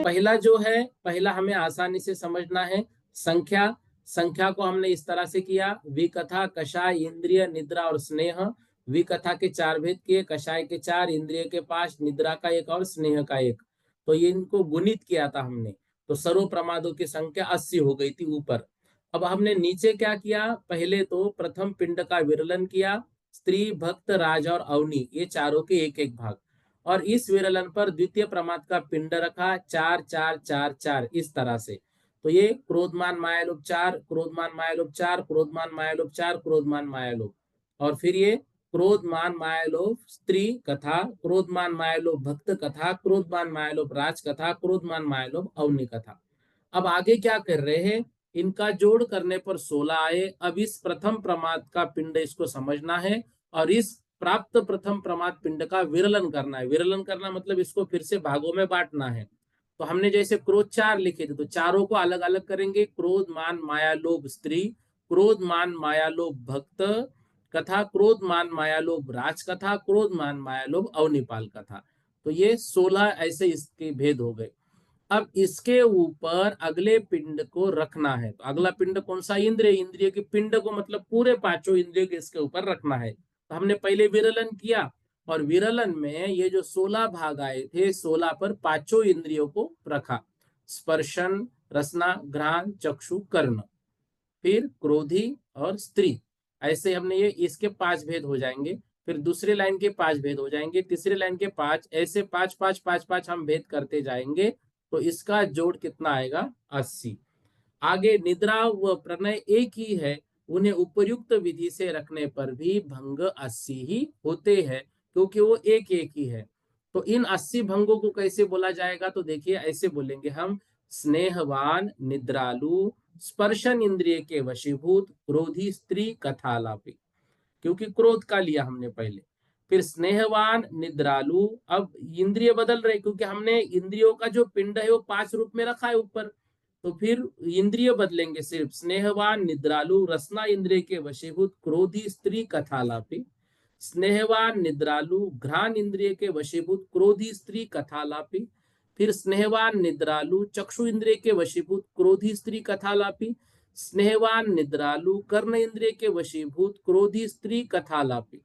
पहला जो है, पहला हमें आसानी से समझना है। संख्या संख्या को हमने इस तरह से किया, विकथा, कषाय, इंद्रिय, निद्रा और स्नेह। विकथा के चार भेद किए, कषाय के चार, इंद्रिय के पांच, निद्रा का एक और स्नेह का एक। तो ये इनको गुणित किया था हमने। तो सर्व प्रमादों की संख्या 80 हो गई थी ऊपर। अब हमने नीचे क्या किया, पहले तो प्रथम पिंड का विरलन किया। स्त्री, भक्त, राज और अवनी, ये चारों के एक एक भाग। और इस विरलन पर द्वितीय प्रमाद का पिंड रखा, चार चार चार चार, इस तरह से। तो ये क्रोधमान मायालोप चार, क्रोधमान मायालोप चार, क्रोधमान मायालोप चार, क्रोधमान मायालोप। और फिर ये क्रोधमान मायालोप स्त्री कथा, क्रोधमान मायालोप भक्त कथा, क्रोधमान मायालोप राज कथा, क्रोधमान मायालोप अवनी कथा। अब आगे क्या कर रहे हैं, इनका जोड़ करने पर 16 आए। अब इस प्रथम प्रमाद का पिंड इसको समझना है, और इस प्राप्त प्रथम प्रमाद पिंड का विरलन करना है। विरलन करना मतलब इसको फिर से भागों में बांटना है। तो हमने जैसे क्रोध चार लिखे थे, तो चारों को अलग अलग करेंगे। क्रोध मान माया लोभ स्त्री, क्रोध मान माया लोभ भक्त कथा, क्रोध मान माया लोभ राज कथा, क्रोध मान माया लोभ अवनिपाल कथा। तो ये 16 ऐसे इसके भेद हो गए। अब इसके ऊपर अगले पिंड को रखना है। तो अगला पिंड कौन सा, इंद्रिय। इंद्रिय के पिंड को मतलब पूरे पांचों इंद्रियों के इसके ऊपर रखना है। तो हमने पहले विरलन किया, और विरलन में ये जो 16 भाग आए थे, 16 पर पांचों इंद्रियों को रखा। स्पर्शन, रसना, घ्राण, चक्षु, कर्ण, फिर क्रोधी और स्त्री। ऐसे हमने ये इसके पांच भेद हो जाएंगे। फिर दूसरे लाइन के पांच भेद हो जाएंगे, तीसरे लाइन के पांच, ऐसे पांच पांच पांच पांच हम भेद करते जाएंगे। तो इसका जोड़ कितना आएगा, 80। आगे निद्रा व प्रणय एक ही है, उन्हें उपयुक्त विधि से रखने पर भी भंग 80 ही होते हैं, क्योंकि वो एक एक ही है। तो इन 80 भंगों को कैसे बोला जाएगा, तो देखिए ऐसे बोलेंगे हम। स्नेहवान, निद्रालु, स्पर्शन इंद्रिय के वशीभूत, क्रोधी स्त्री कथालापी, क्योंकि क्रोध का लिया हमने पहले। फिर स्नेहवान, निद्रालु, अब इंद्रिय बदल रहे, क्योंकि हमने इंद्रियों का जो पिंड है वो पांच रूप में रखा है ऊपर। तो फिर इंद्रिय बदलेंगे, सिर्फ स्नेहवान, निद्रालु, रसना इंद्रिय के वशीभूत, क्रोधी स्त्री कथालापी। स्नेहवान, निद्रालु, घ्राण इंद्रिय के वशीभूत, क्रोधी स्त्री कथालापी। फिर स्नेहवान, निद्रालु, चक्षु इंद्रिय के वशीभूत, क्रोधी स्त्री कथालापी। स्नेहवान, निद्रालु, कर्ण इंद्रिय के वशीभूत, क्रोधी स्त्री कथालापी।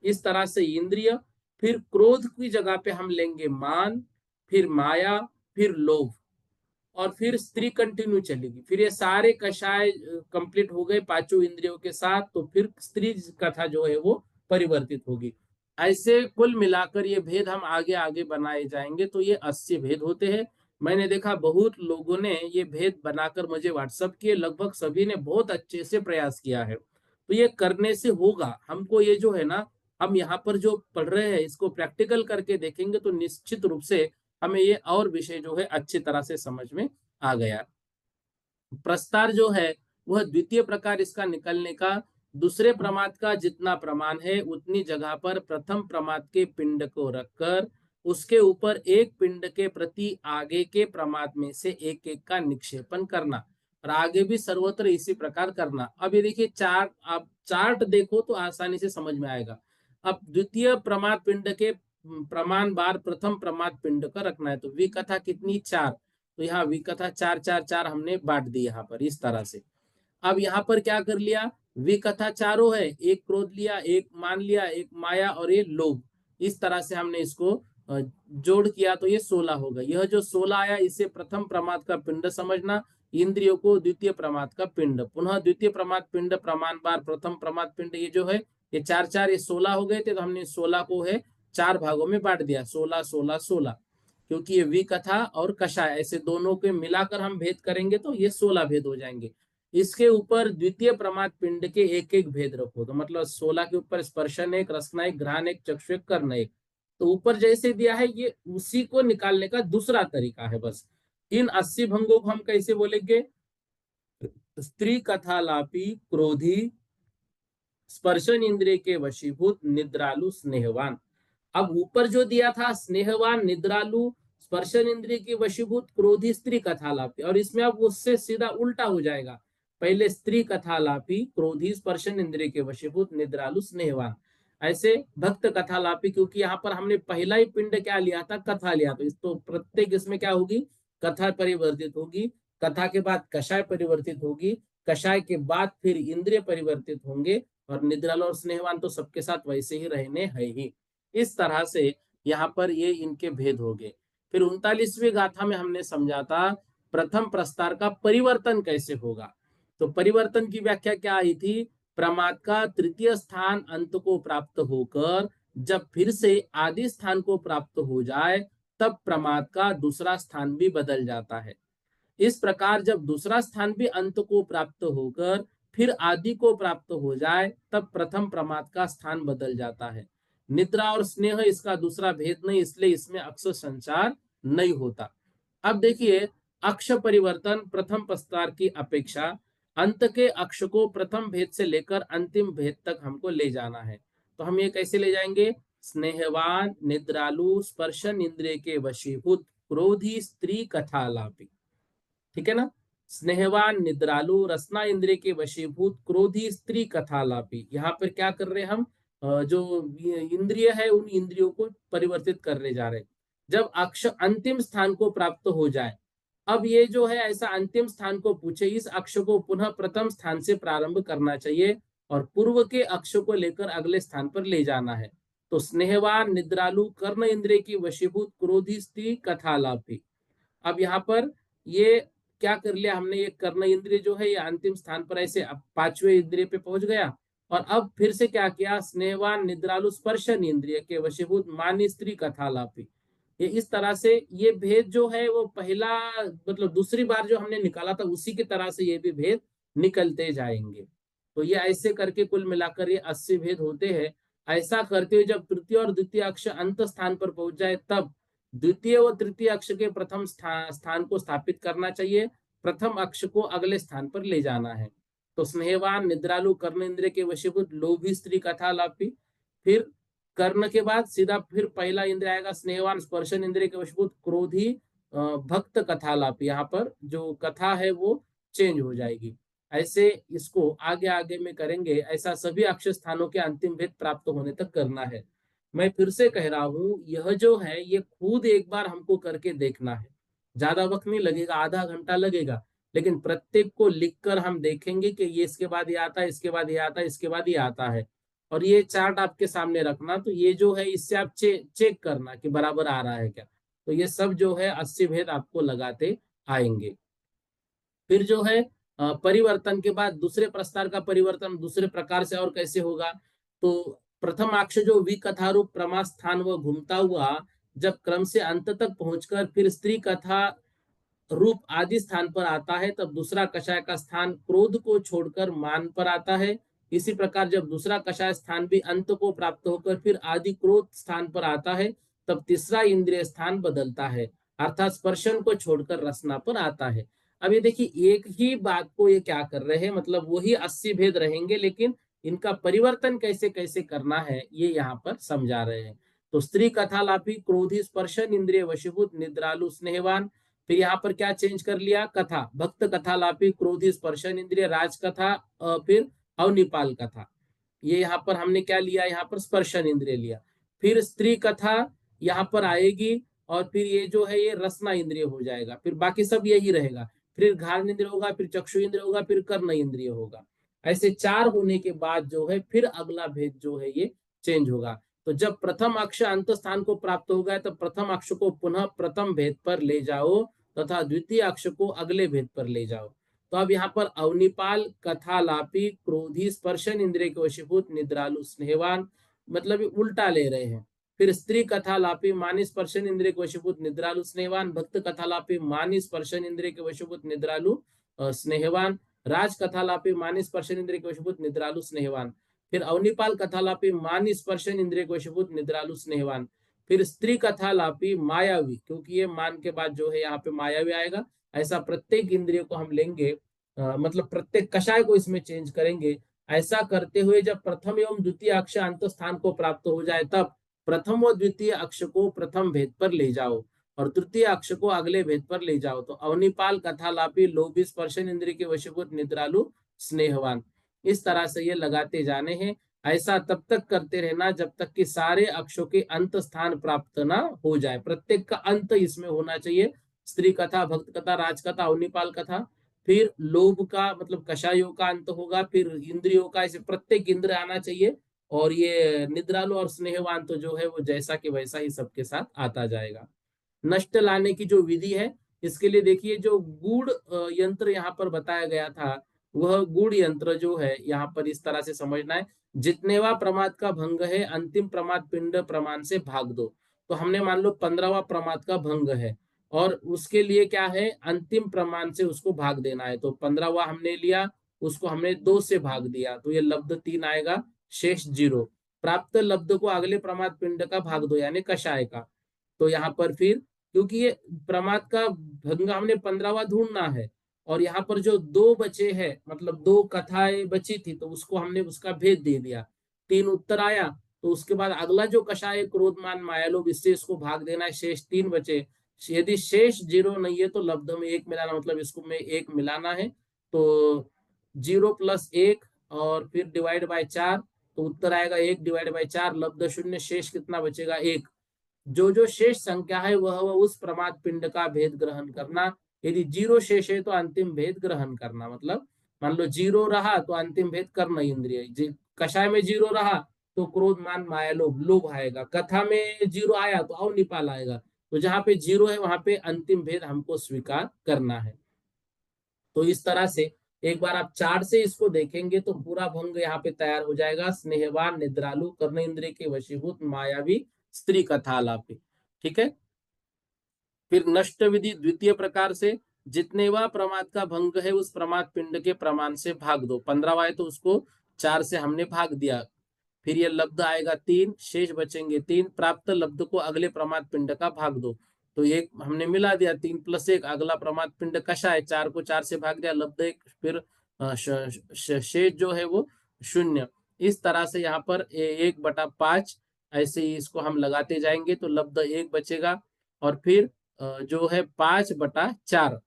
इस तरह से इंद्रिय। फिर क्रोध की जगह पे हम लेंगे मान, फिर माया, फिर लोभ, और फिर स्त्री कंटिन्यू चलेगी। फिर ये सारे कषाय कंप्लीट हो गए पांचों इंद्रियों के साथ। तो फिर स्त्री कथा जो है वो परिवर्तित होगी। ऐसे कुल मिलाकर ये भेद हम आगे आगे बनाए जाएंगे। तो ये 80 भेद होते हैं। मैंने देखा बहुत लोगों ने ये भेद बनाकर मुझे व्हाट्सअप किए, लगभग सभी ने बहुत अच्छे से प्रयास किया है। तो ये करने से होगा हमको, ये जो है ना, हम यहाँ पर जो पढ़ रहे हैं इसको प्रैक्टिकल करके देखेंगे तो निश्चित रूप से हमें ये और विषय जो है अच्छी तरह से समझ में आ गया। प्रस्तार जो है वह द्वितीय प्रकार इसका निकलने का। दूसरे प्रमाद का जितना प्रमाण है उतनी जगह पर प्रथम प्रमाद के पिंड को रखकर उसके ऊपर एक पिंड के प्रति आगे के प्रमाद में से एक एक का निक्षेपण करना, और आगे भी सर्वत्र इसी प्रकार करना। अब ये देखिए चार्ट, आप चार्ट देखो तो आसानी से समझ में आएगा। अब द्वितीय प्रमाद पिंड के प्रमाण बार प्रथम प्रमाद पिंड का रखना है। तो विकथा कितनी, चार। तो यहाँ विकथा चार चार चार हमने बांट दी यहाँ पर इस तरह से। अब यहाँ पर क्या कर लिया, विकथा चारों है, एक क्रोध लिया, एक मान लिया, एक माया और ये लोभ। इस तरह से हमने इसको जोड़ किया तो ये 16 हो गया। यह जो 16 आया इसे प्रथम प्रमाद का पिंड समझना। इंद्रियों को द्वितीय प्रमाद का पिंड, पुनः द्वितीय प्रमाद पिंड प्रमाण बार प्रथम प्रमाद पिंड, ये जो है ये चार चार, ये 16 हो गए थे। तो हमने 16 को है चार भागों में बांट दिया, 16 16 16। क्योंकि ये विकथा और कषाय ऐसे दोनों के मिलाकर हम भेद करेंगे तो ये 16 भेद हो जाएंगे। इसके ऊपर द्वितीय प्रमाद पिंड के एक एक भेद रखो, तो मतलब 16 के ऊपर स्पर्शन एक, रसना एक, घ्राण एक, चक्षु एक, कर्ण एक। तो ऊपर जैसे दिया है ये उसी को निकालने का दूसरा तरीका है बस। इन 80 भंगों को हम कैसे बोलेंगे? स्त्री कथालापी क्रोधी स्पर्शन इंद्रिय के वशीभूत निद्रालु स्नेहवान। अब ऊपर जो दिया था स्नेहवान निद्रालु स्पर्शन इंद्रिय की वशीभूत क्रोधी स्त्री कथालापी, और इसमें अब उससे सीधा उल्टा हो जाएगा। पहले स्त्री कथालापी क्रोधी स्पर्शन इंद्रिय के वशीभूत निद्रालु स्नेहवान, ऐसे भक्त कथालापी, क्योंकि यहाँ पर हमने पहला ही पिंड क्या लिया था? कथा लिया। तो इस तो प्रत्येक इसमें क्या होगी? कथा परिवर्तित होगी, कथा के बाद कषाय परिवर्तित होगी, कषाय के बाद फिर इंद्रिय परिवर्तित होंगे, और निद्रालु और स्नेहवान तो सबके साथ वैसे ही रहने है ही। इस तरह से यहाँ पर ये इनके भेद हो गए। फिर 39वीं गाथा में हमने समझा था प्रथम प्रस्तार का परिवर्तन कैसे होगा। तो परिवर्तन की व्याख्या क्या आई थी? प्रमाद का तृतीय स्थान अंत को प्राप्त होकर जब फिर से आदि स्थान को प्राप्त हो जाए तब प्रमाद का दूसरा स्थान भी बदल जाता है। इस प्रकार जब दूसरा स्थान भी अंत को प्राप्त होकर फिर आदि को प्राप्त हो जाए तब प्रथम प्रमाद का स्थान बदल जाता है। निद्रा और स्नेह इसका दूसरा भेद नहीं, इसलिए इसमें अक्ष संचार नहीं होता। अब देखिए, अक्ष परिवर्तन प्रथम प्रस्तार की अपेक्षा अंत के अक्ष को प्रथम भेद से लेकर अंतिम भेद तक हमको ले जाना है। तो हम ये कैसे ले जाएंगे? स्नेहवान निद्रालु स्पर्शन इंद्रिय के वशीभूत क्रोधी स्त्री कथालापी, ठीक है ना? स्नेहवान निद्रालु रसना इंद्रिय के वशीभूत क्रोधी स्त्री कथालापी। यहाँ पर क्या कर रहे हैं हम? जो इंद्रिय है उन इंद्रियों को परिवर्तित करने जा रहे हैं। जब अक्ष अंतिम स्थान को प्राप्त हो जाए, अब ये जो है ऐसा अंतिम स्थान को पूछे, इस अक्ष को पुनः प्रथम स्थान से प्रारंभ करना चाहिए और पूर्व के अक्ष को लेकर अगले स्थान पर ले जाना है। तो स्नेहवान निद्रालु कर्ण इंद्रिय की वशीभूत क्रोधी स्त्री कथालापी। अब यहाँ पर ये क्या कर लिया हमने? ये कर्ण इंद्रिय जो है ये अंतिम स्थान पर ऐसे पांचवें इंद्रिय पे पहुंच गया, और अब फिर से क्या किया? स्नेहवान निद्रालु स्पर्शन इंद्रिय के वशीभूत मानी स्त्री कथालापी। ये इस तरह से ये भेद जो है वो पहला मतलब दूसरी बार जो हमने निकाला था उसी की तरह से ये भी भेद निकलते जाएंगे। तो ये ऐसे करके कुल मिलाकर ये 80 भेद होते हैं। ऐसा करते हुए जब तृतीय और द्वितीय अक्ष अंत स्थान पर पहुंच जाए तब द्वितीय व तृतीय अक्ष के प्रथम स्थान को स्थापित करना चाहिए, प्रथम अक्ष को अगले स्थान पर ले जाना है। तो स्नेहवान निद्रालु कर्ण इंद्रिय के वशीभूत लोभी स्त्री कथालापी, फिर कर्ण के बाद सीधा फिर पहला इंद्रिय आएगा स्नेहवान स्पर्शन इंद्रिय के वशीभूत क्रोधी भक्त कथालापी। यहाँ पर जो कथा है वो चेंज हो जाएगी। ऐसे इसको आगे आगे में करेंगे, ऐसा सभी अक्ष स्थानों के अंतिम भेद प्राप्त होने तक करना है। मैं फिर से कह रहा हूं, यह जो है ये खुद एक बार हमको करके देखना है। ज्यादा वक्त नहीं लगेगा, आधा घंटा लगेगा, लेकिन प्रत्येक को लिखकर हम देखेंगे कि ये इसके बाद ये आता है, इसके बाद ये आता है, इसके बाद ये आता है। और ये चार्ट आपके सामने रखना, तो ये जो है इससे आप चेक करना कि बराबर आ रहा है क्या। तो ये सब जो है 80 भेद आपको लगाते आएंगे। फिर जो है परिवर्तन के बाद दूसरे प्रस्तार का परिवर्तन दूसरे प्रकार से और कैसे होगा? तो प्रथम अक्ष जो विकथा रूप प्रमा स्थान वो घूमता हुआ जब क्रम से अंत तक पहुंचकर फिर स्त्री कथा रूप आदि स्थान पर आता है, तब दूसरा कषाय का स्थान क्रोध को छोड़कर मान पर आता है। इसी प्रकार जब दूसरा कषाय स्थान भी अंत को प्राप्त होकर फिर आदि क्रोध स्थान पर आता है, तब तीसरा इंद्रिय स्थान बदलता है, अर्थात स्पर्शन को छोड़कर रसना पर आता है। अब ये देखिए, एक ही बात को ये क्या कर रहे हैं, मतलब वही 80 भेद रहेंगे, लेकिन इनका परिवर्तन कैसे कैसे करना है ये यहाँ पर समझा रहे हैं। तो स्त्री कथालापी क्रोधी स्पर्शन इंद्रिय वशीभूत निद्रालु स्नेहवान। फिर यहाँ पर क्या चेंज कर लिया? कथा भक्त कथालापी क्रोधी स्पर्शन इंद्रिय राज कथा, फिर अवनिपाल कथा। ये यहाँ पर हमने क्या लिया? यहाँ पर स्पर्शन इंद्रिय लिया। फिर स्त्री कथा यहाँ पर आएगी, और फिर ये जो है ये रसना इंद्रिय हो जाएगा, फिर बाकी सब यही रहेगा। फिर घान इंद्रिय होगा, फिर चक्षु इंद्रिय होगा, फिर कर्ण इंद्रिय होगा। ऐसे 4 होने के बाद जो है फिर अगला भेद जो है ये चेंज होगा। तो जब प्रथम अक्ष अंत स्थान को प्राप्त हो गया, तो प्रथम अक्ष को पुनः प्रथम भेद पर ले जाओ तथा द्वितीय अक्ष को अगले भेद पर ले जाओ। तो अब यहाँ पर अवनिपाल कथालापी क्रोधी स्पर्शन इंद्रिय के वशीभूत निद्रालु स्नेहवान, मतलब उल्टा ले रहे हैं। फिर स्त्री कथालापी मानी स्पर्शन इंद्रिय के वशीभूत निद्रालु स्नेहवान, भक्त कथालापी मानी स्पर्शन इंद्रिय के वशीभूत निद्रालु स्नेहवान, राज कथालापी मानी स्पर्शन इंद्रिय के वशीभूत निद्रालु स्नेहवान। फिर अवनिपाल कथालापी मानी स्पर्शन इंद्रिय के वशीभूत निद्रालु स्नेहवान। फिर स्त्री कथा लापी मायावी, क्योंकि ये मान के बाद जो है यहाँ पे मायावी आएगा। ऐसा प्रत्येक इंद्रिय को हम लेंगे, मतलब प्रत्येक कषाय को इसमें चेंज करेंगे। ऐसा करते हुए जब प्रथम एवं द्वितीय अक्ष अंत स्थान को प्राप्त हो जाए, तब प्रथम व द्वितीय अक्ष को प्रथम भेद पर ले जाओ और तृतीय अक्ष को अगले भेद पर ले जाओ। तो अवनिपाल कथालापी लोभी स्पर्शन इंद्रिय के वशीभूत निद्रालु स्नेहवान, इस तरह से ये लगाते जाने हैं। ऐसा तब तक करते रहना जब तक कि सारे अक्षों के अंत स्थान प्राप्त ना हो जाए। प्रत्येक का अंत इसमें होना चाहिए। स्त्री कथा, भक्त कथा, राजकथा, अवनिपाल कथा, फिर लोभ का मतलब कषायों का अंत होगा, फिर इंद्रियों का, ऐसे प्रत्येक इंद्र आना चाहिए। और ये निद्रालु और स्नेहवान तो जो है वो जैसा कि वैसा ही सबके साथ आता जाएगा। नष्ट लाने की जो विधि है, इसके लिए देखिए जो गूढ़ यंत्र यहाँ पर बताया गया था, वह गूढ़ यंत्र जो है यहाँ पर इस तरह से समझना है। जितनेवा प्रमाद का भंग है अंतिम प्रमाद पिंड प्रमाण से भाग दो। तो हमने मान लो 15वां प्रमाद का भंग है और उसके लिए क्या है, अंतिम प्रमाण से उसको भाग देना है। तो 15वां हमने लिया, उसको हमने 2 से भाग दिया, तो ये लब्ध 3 आएगा, शेष 0। प्राप्त लब्ध को अगले प्रमाद पिंड का भाग दो यानी कषाय का। तो यहाँ पर फिर क्योंकि ये प्रमाद का भंग हमने 15वां ढूंढना है और यहाँ पर जो 2 बचे हैं, मतलब 2 कथाएं बची थी, तो उसको हमने उसका भेद दे दिया, 3 उत्तर आया। तो उसके बाद अगला जो कषाय क्रोधमान मायालोभ, इससे इसको भाग देना है, शेष 3 बचे। यदि शेष 0 नहीं है तो लब्ध में 1 मिलाना, मतलब इसको में 1 मिलाना है। तो 0 + 1 और फिर डिवाइड बाय 4, तो उत्तर आएगा 1 डिवाइड बाय 4, लब्ध 0, शेष कितना बचेगा 1। जो जो शेष संख्या है वह उस प्रमाद पिंड का भेद ग्रहण करना। यदि 0 शेष है तो अंतिम भेद ग्रहण करना, मतलब मान लो 0 रहा तो अंतिम भेद कर्म इंद्रिय। कषाय में 0 रहा तो क्रोध मान माया लोभ लोभ आएगा। कथा में 0 आया तो अवनिपाल आएगा। तो जहां पे 0 है वहां पे अंतिम भेद हमको स्वीकार करना है। तो इस तरह से एक बार आप चार्ट से इसको देखेंगे तो पूरा भंग यहाँ पे तैयार हो जाएगा। स्नेहवान, निद्रालु, कर्ण इंद्रिय के वशीभूत, मायावी, स्त्री कथा आलापी। ठीक है। फिर नष्ट विधि द्वितीय प्रकार से, जितने वह प्रमाद का भंग है उस प्रमाद पिंड के प्रमाण से भाग दो। 15वां है तो उसको 4 से हमने भाग दिया। फिर ये लब्ध आएगा 3, शेष बचेंगे 3। प्राप्त लब्ध को अगले प्रमाद पिंड का भाग दो। तो एक हमने मिला दिया, 3 + 1, अगला प्रमाद पिंड कषा है, 4 को 4 से भाग दिया, लब्ध 1। फिर शेष जो है वो 0। इस तरह से यहाँ पर 1/5 ऐसे ही इसको हम लगाते जाएंगे तो लब्ध 1 बचेगा। और फिर जो है 5/4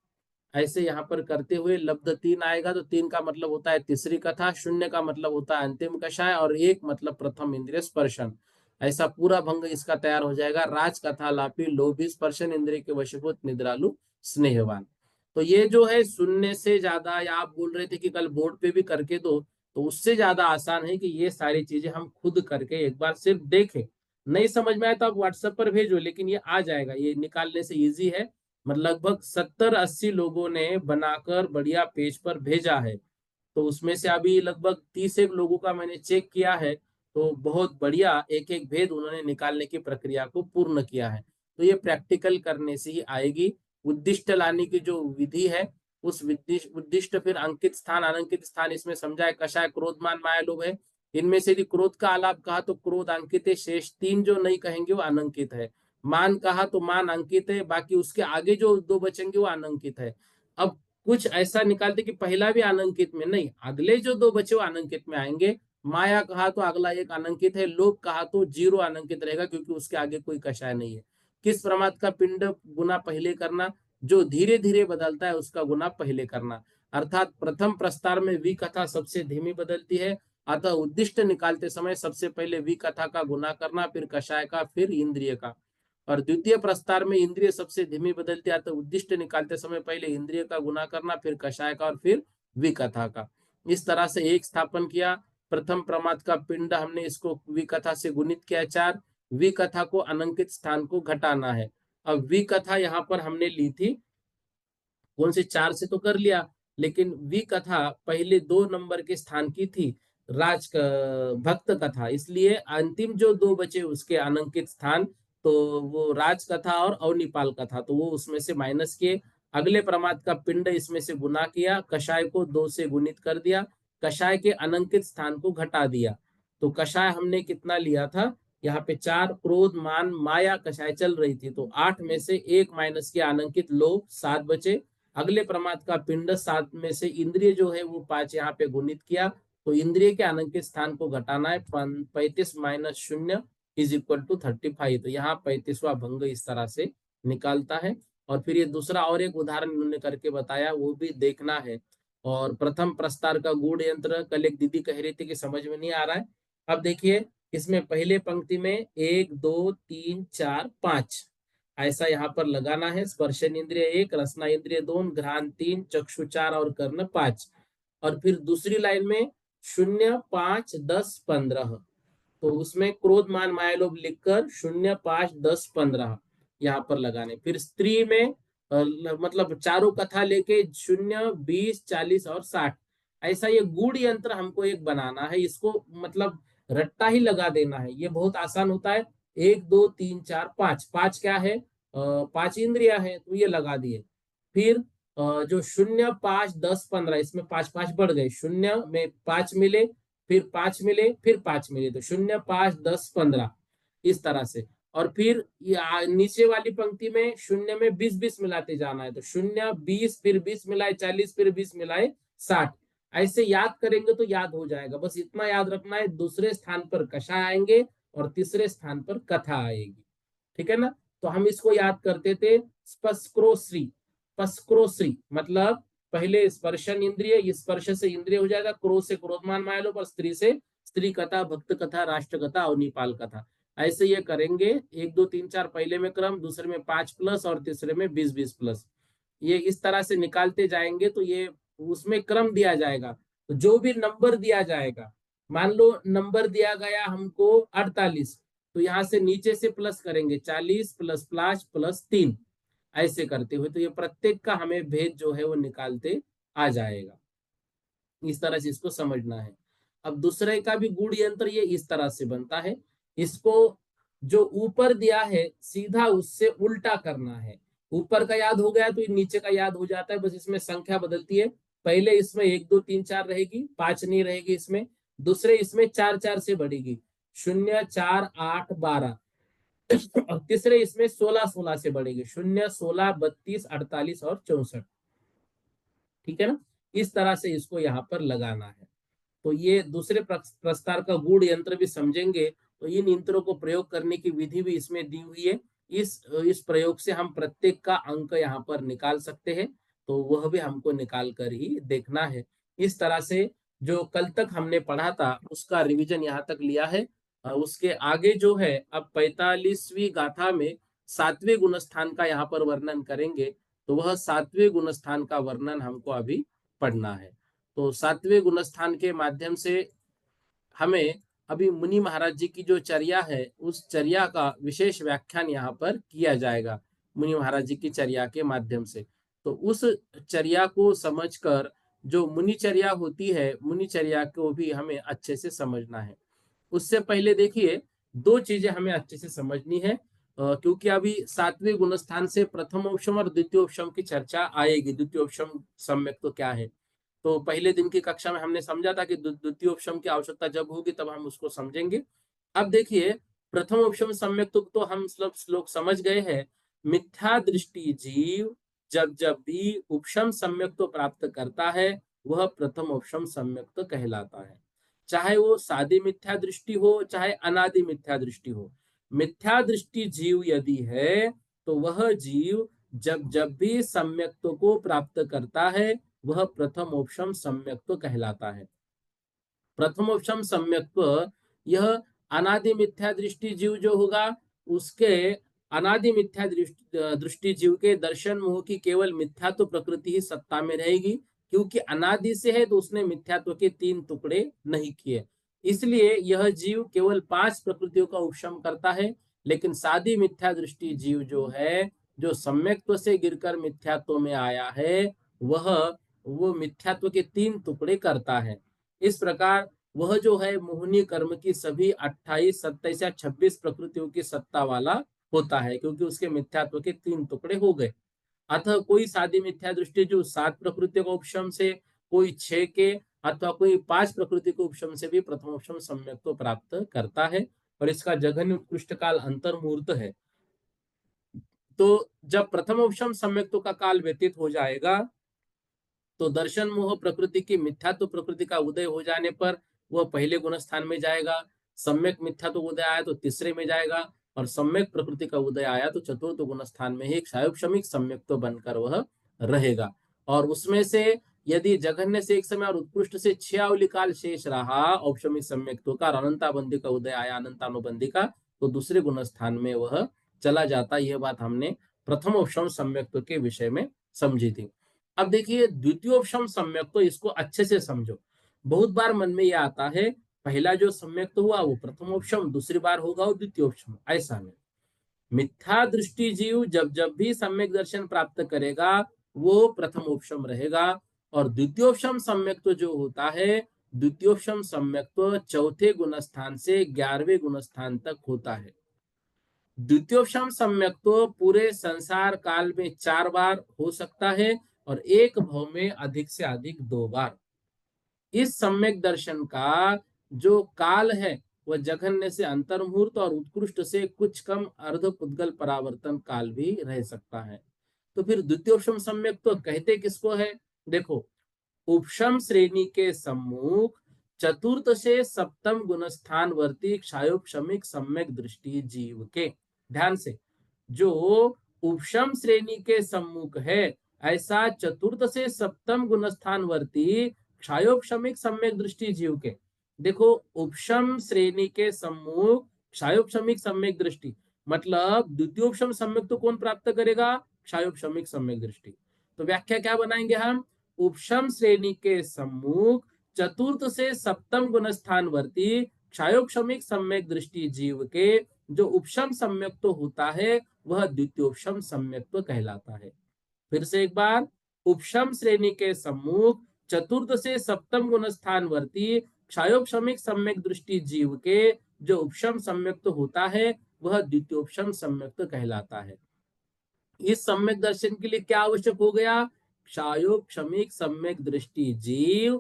ऐसे यहाँ पर करते हुए लब्ध 3 आएगा। तो 3 का मतलब होता है तीसरी कथा, 0 का मतलब होता है अंतिम कषाय और 1 मतलब प्रथम इंद्रिय स्पर्शन। ऐसा पूरा भंग इसका तैयार हो जाएगा। राज कथा लापी लोभी स्पर्शन इंद्रिय के वशीभूत निद्रालु स्नेहवान। तो ये जो है सुनने से ज्यादा, या आप बोल रहे थे कि कल बोर्ड पे भी करके दो, तो उससे ज्यादा आसान है कि ये सारी चीजें हम खुद करके एक बार सिर्फ देखें। नहीं समझ में आए तो आप व्हाट्सएप पर भेजो, लेकिन ये आ जाएगा, ये निकालने से इजी है। लगभग 70-80 लोगों ने बनाकर बढ़िया पेज पर भेजा है। तो उसमें से अभी लगभग 30 लोगों का मैंने चेक किया है। तो बहुत बढ़िया एक एक भेद उन्होंने निकालने की प्रक्रिया को पूर्ण किया है। तो ये प्रैक्टिकल करने से ही आएगी। उद्दिष्ट लाने की जो विधि है, उस उद्दिष्ट, फिर अंकित स्थान, अनंकित स्थान, इसमें समझाए कषाय, क्रोधमान, माया, लोभ है। इनमें से यदि क्रोध का आलाप कहा तो क्रोध अंकित है, शेष 3 जो नहीं कहेंगे वो अनंकित है। मान कहा तो मान अंकित है, बाकी उसके आगे जो 2 बचेंगे वो अनंकित है। अब कुछ ऐसा निकालते कि पहला भी अनंकित में नहीं, अगले जो 2 बचे वो अनंकित में आएंगे। माया कहा तो अगला एक अनंकित है, लोभ कहा तो 0 अनंकित रहेगा क्योंकि उसके आगे कोई कषाय नहीं है। किस प्रमाद का पिंड गुना पहले करना, जो धीरे धीरे बदलता है उसका गुना पहले करना। अर्थात प्रथम प्रस्तार में वी कथा सबसे धीमी बदलती है, अतः उद्दिष्ट निकालते समय सबसे पहले वी कथा का गुना करना, फिर कषाय का, फिर इंद्रिय का। और द्वितीय प्रस्तार में इंद्रिय सबसे धीमी बदलती है, तो उद्दिष्ट निकालते समय पहले इंद्रिय का गुना करना, फिर कषाय का और फिर विकथा का। इस तरह से एक स्थापन किया। प्रथम प्रमाद का पिंड हमने इसको विकथा से गुणित किया 4। विकथा को अनंकित स्थान को घटाना है। अब विकथा यहाँ पर हमने ली थी कौन से, 4 से तो कर लिया, लेकिन विकथा पहले 2 नंबर के स्थान की थी, भक्त कथा, इसलिए अंतिम जो 2 बचे उसके अनंकित स्थान, तो वो राज कथा और अवनिपाल कथा, तो वो उसमें से माइनस किए। अगले प्रमाद का पिंड इसमें से गुना किया, कषाय को 2 से गुणित कर दिया, कषाय के अनंकित स्थान को घटा दिया। तो कषाय हमने कितना लिया था, यहाँ पे 4 क्रोध मान माया कषाय चल रही थी, तो 8 में से 1 माइनस के अनंकित लोभ 7 बचे। अगले प्रमाद का पिंड 7 में से इंद्रिय जो है वो 5 यहाँ पे गुणित किया, तो इंद्रिय के अनंकित स्थान को घटाना है। 35 माइनस 0 इज इक्वल टू 35। तो यहाँ 35वां भंग इस तरह से निकालता है। और फिर ये दूसरा और एक उदाहरण उन्होंने करके बताया, वो भी देखना है। और प्रथम प्रस्तार का गूढ़ यंत्र कल एक दीदी कह रही थी कि समझ में नहीं आ रहा है। अब देखिए, इसमें पहले पंक्ति में 1 2 3 4 5 ऐसा यहाँ पर लगाना है। स्पर्शन इंद्रिय 1, रसना इंद्रिय 2, घ्राण 3, चक्षु 4 और कर्ण 5। और फिर दूसरी लाइन में 0 5 10 15, तो उसमें क्रोध मान माया लोभ लिखकर 0 5 10 15 यहाँ पर लगाने। फिर स्त्री में मतलब चारों कथा लेके 0 20 40 और 60 ऐसा ये गूढ़ यंत्र हमको एक बनाना है। इसको मतलब रट्टा ही लगा देना है, ये बहुत आसान होता है। 1 2 3 4 5, 5 क्या है, 5 इंद्रिया है, तो ये लगा दिए। फिर जो 0 5 10 15, इसमें 5 5 बढ़ गए, 0 में 5 मिले, फिर 5 मिले, फिर 5 मिले, तो 0 5 10 15 इस तरह से। और फिर नीचे वाली पंक्ति में 0 में 20 20 मिलाते जाना है, तो 0 20 फिर 20 मिलाए 40 फिर 20 मिलाए 60। ऐसे याद करेंगे तो याद हो जाएगा। बस इतना याद रखना है, दूसरे स्थान पर कषाय आएंगे और तीसरे स्थान पर कथा आएगी। ठीक है ना। तो हम इसको याद करते थे, स्पस्क्रोश्री। पस्क्रोश्री मतलब पहले स्पर्शन इंद्रिय, स्पर्श से इंद्रिय हो जाएगा, क्रोध से क्रोधमान माया लोभ, और स्त्री से स्त्री कथा, भक्त कथा, राष्ट्र कथा और नेपाल कथा। ऐसे ये करेंगे 1 2 3 4 पहले में क्रम, दूसरे में 5 प्लस और तीसरे में 20 20 प्लस। ये इस तरह से निकालते जाएंगे तो ये उसमें क्रम दिया जाएगा। तो जो भी नंबर दिया जाएगा, मान लो नंबर दिया गया हमको 48, तो यहाँ से नीचे से प्लस करेंगे 40 प्लस 5 प्लस 3 ऐसे करते हुए, तो ये प्रत्येक का हमें भेद जो है वो निकालते आ जाएगा। इस तरह से इसको समझना है। अब दूसरे का भी गूढ़ यंत्र ये इस तरह से बनता है। इसको जो ऊपर दिया है सीधा उससे उल्टा करना है। ऊपर का याद हो गया तो नीचे का याद हो जाता है, बस इसमें संख्या बदलती है। पहले इसमें 1 2 3 4 रहेगी, 5 नहीं रहेगी इसमें। दूसरे इसमें 4 4 से बढ़ेगी, 0 4 8 12। और तीसरे इसमें 16 16 से बढ़ेगी, 0 16 32 48 और 64। ठीक है ना। इस तरह से इसको यहाँ पर लगाना है। तो ये दूसरे प्रस्तार का गूढ़ यंत्र भी समझेंगे, तो इन यंत्रों को प्रयोग करने की विधि भी इसमें दी हुई है। इस प्रयोग से हम प्रत्येक का अंक यहाँ पर निकाल सकते हैं, तो वह भी हमको निकाल कर ही देखना है। इस तरह से जो कल तक हमने पढ़ा था उसका रिवीजन यहाँ तक लिया है। उसके आगे जो है अब 45वीं गाथा में 7वें गुणस्थान का यहाँ पर वर्णन करेंगे, तो वह 7वें गुणस्थान का वर्णन हमको अभी पढ़ना है। तो 7वें गुणस्थान के माध्यम से हमें अभी मुनि महाराज जी की जो चर्या है उस चर्या का विशेष व्याख्यान यहाँ पर किया जाएगा, मुनि महाराज जी की चर्या के माध्यम से। तो उस चर्या को समझकर जो मुनिचर्या होती है, मुनिचर्या को भी हमें अच्छे से समझना है। उससे पहले देखिए, दो चीजें हमें अच्छे से समझनी है, क्योंकि अभी 7वें गुणस्थान से प्रथमोपशम और द्वितीयोपशम की चर्चा आएगी। द्वितीयोपशम सम्यक तो क्या है, तो पहले दिन की कक्षा में हमने समझा था कि द्वितीयोपशम की आवश्यकता जब होगी तब हम उसको समझेंगे। अब देखिए, प्रथम उपशम सम्यक तो हम सब श्लोक समझ गए हैं। मिथ्या दृष्टि जीव जब जब भी उपशम सम्यक तो प्राप्त करता है वह प्रथम उपशम सम्यक तो कहलाता है। चाहे वो सादी मिथ्या दृष्टि हो चाहे अनादि मिथ्या दृष्टि हो, मिथ्या दृष्टि जीव यदि है तो वह जीव जब जब भी सम्यक्त्व को प्राप्त करता है वह प्रथमोपशम सम्यक्त्व कहलाता है। प्रथमोपशम सम्यक्त्व यह अनादि मिथ्या दृष्टि जीव जो होगा उसके अनादि मिथ्या दृष्टि जीव के दर्शन मोह की केवल मिथ्यात्व प्रकृति ही सत्ता में रहेगी, क्योंकि अनादि से है तो उसने मिथ्यात्व के 3 टुकड़े नहीं किए। इसलिए यह जीव केवल 5 प्रकृतियों का उपशम करता है। लेकिन सादी मिथ्या दृष्टि जीव जो है, जो सम्यक्त्व से गिरकर मिथ्यात्व में आया है, वह वो मिथ्यात्व के 3 टुकड़े करता है। इस प्रकार वह जो है मोहनी कर्म की सभी 28 27 या 26 प्रकृतियों की सत्ता वाला होता है, क्योंकि उसके मिथ्यात्व के 3 टुकड़े हो गए। अतः कोई सादी मिथ्या दृष्टि जो 7 प्रकृतियों का उपशम से, कोई 6 के, अथवा कोई 5 प्रकृति के उपशम से भी प्रथम उपशम सम्यक तो प्राप्त करता है। और इसका जघन्य उत्कृष्ट काल अंतर्मुहूर्त है। तो जब प्रथम उपशम सम्यक्तों का काल व्यतीत हो जाएगा तो दर्शन मोह प्रकृति की मिथ्यात्व प्रकृति का उदय हो जाने पर वह पहले गुण स्थान में जाएगा। सम्यक मिथ्यात्व उदय आया तो तीसरे में जाएगा, और सम्यक प्रकृति का उदय आया तो चतुर्थ गुण स्थान में ही क्षायोक्षमिक सम्यक्त्व बनकर वह रहेगा। और उसमें से यदि जघन्य से एक समय और उत्कृष्ट से 6 अवली काल शेष रहा औपशमिक सम्यक्त्व का, और अनंताबंदी का उदय आया अनंतानुबंधी का, तो दूसरे गुण स्थान में वह चला जाता। यह बात हमने प्रथम औपशम सम्यक्त्व के विषय में समझी थी। अब देखिए द्वितीयोपशम सम्यक, तो इसको अच्छे से समझो। बहुत बार मन में यह आता है पहला जो सम्यक तो हुआ वो प्रथमोपशम, दूसरी बार होगा वो द्वितीयोपशम। ऐसा नहीं, मिथ्या दृष्टि जीव जब जब भी सम्यक दर्शन प्राप्त करेगा वो प्रथमोपशम रहेगा। और द्वितीयोपशम सम्यक तो जो होता है, द्वितीयोपशम सम्यक तो चौथे गुणस्थान से 11वें गुणस्थान तक होता है। द्वितीयोपशम सम्यक तो पूरे संसार काल में 4 बार हो सकता है और एक भव में अधिक से अधिक 2 बार। इस सम्यक दर्शन का जो काल है वह जघन्य से अंतर्मुहूर्त और उत्कृष्ट से कुछ कम अर्ध पुद्गल परावर्तन काल भी रह सकता है। तो फिर द्वितीयोपशम सम्यक तो कहते किसको है? देखो, उपशम श्रेणी के सम्मुख चतुर्थ से सप्तम गुणस्थान वर्ती क्षायोपशमिक सम्यक दृष्टि जीव के, ध्यान से, जो उपशम श्रेणी के सम्मुख है ऐसा चतुर्थ से सप्तम गुणस्थान वर्ती क्षायोपशमिक सम्यक दृष्टि जीव के। देखो, उपशम श्रेणी के सम्मुख क्षायोपशमिक सम्यक दृष्टि मतलब द्वितीयोपशम सम्यक तो कौन प्राप्त करेगा? क्षायोपशमिक सम्यक दृष्टि। तो व्याख्या क्या बनाएंगे हम? उपशम श्रेणी के सम्मुख चतुर्थ से सप्तम गुणस्थान वर्ती क्षायोपशमिक सम्यक दृष्टि जीव के जो उपशम सम्यक तो होता है वह द्वितीयोपशम सम्यक तो कहलाता है। फिर से एक बार, उपशम श्रेणी के सम्मुख चतुर्थ से सप्तम गुणस्थान वर्ती क्षायोपशमिक सम्यक दृष्टि जीव के जो उपशम सम्यक तो होता है वह द्वितीयोपशम सम्यक तो कहलाता है। इस सम्यक दर्शन के लिए क्या आवश्यक हो गया? क्षायोपशमिक सम्यक दृष्टि जीव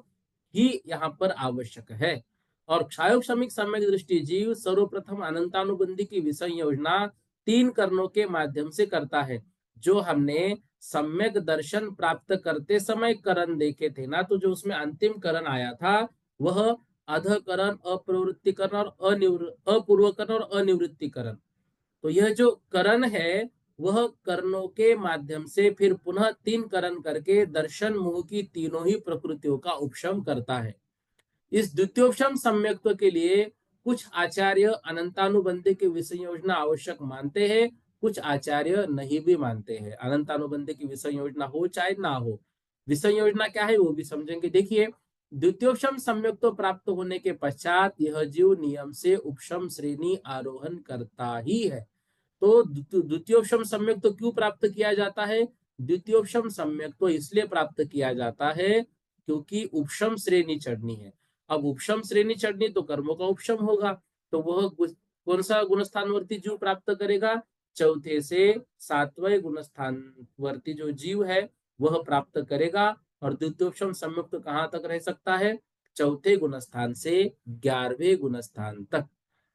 ही यहाँ पर आवश्यक है। और क्षायोपशमिक सम्यक दृष्टि जीव सर्वप्रथम अनंतानुबंधी की विषय योजना 3 करणों के माध्यम से करता है। जो हमने सम्यक दर्शन प्राप्त करते समय करण देखे थे ना, तो जो उसमें अंतिम करण आया था वह अधकरण, अप्रवृत्तिकरण और अपूर्वकरण और अनिवृत्तिकरण। तो यह जो करण है वह कर्णों के माध्यम से फिर पुनः 3 करण करके दर्शन मोह की तीनों ही प्रकृतियों का उपशम करता है। इस द्वितीयोपशम सम्यक्त्व के लिए कुछ आचार्य अनंतानुबंधी की विषय योजना आवश्यक मानते हैं, कुछ आचार्य नहीं भी मानते हैं। अनंतानुबंधी की विषय योजना हो चाहे ना हो, विषय योजना क्या है वो भी समझेंगे। देखिए, द्वितीयोपशम सम्यक्त्व प्राप्त होने के पश्चात यह जीव नियम से उपशम श्रेणी आरोहण करता ही है। तो द्वितीयोपशम सम्यक तो क्यों प्राप्त किया जाता है? द्वितीयोपशम सम्यक तो इसलिए प्राप्त किया जाता है क्योंकि उपशम श्रेणी चढ़नी है। अब उपशम श्रेणी चढ़नी तो कर्मों का उपशम होगा, तो वह कौन सा गुणस्थानवर्ती जीव प्राप्त करेगा? चौथे से 7वें गुणस्थानवर्ती जो जीव है वह प्राप्त करेगा। और द्वितीयोपशम सम्यक तो कहाँ तक रह सकता है? चौथे गुणस्थान से 11वें गुणस्थान तक।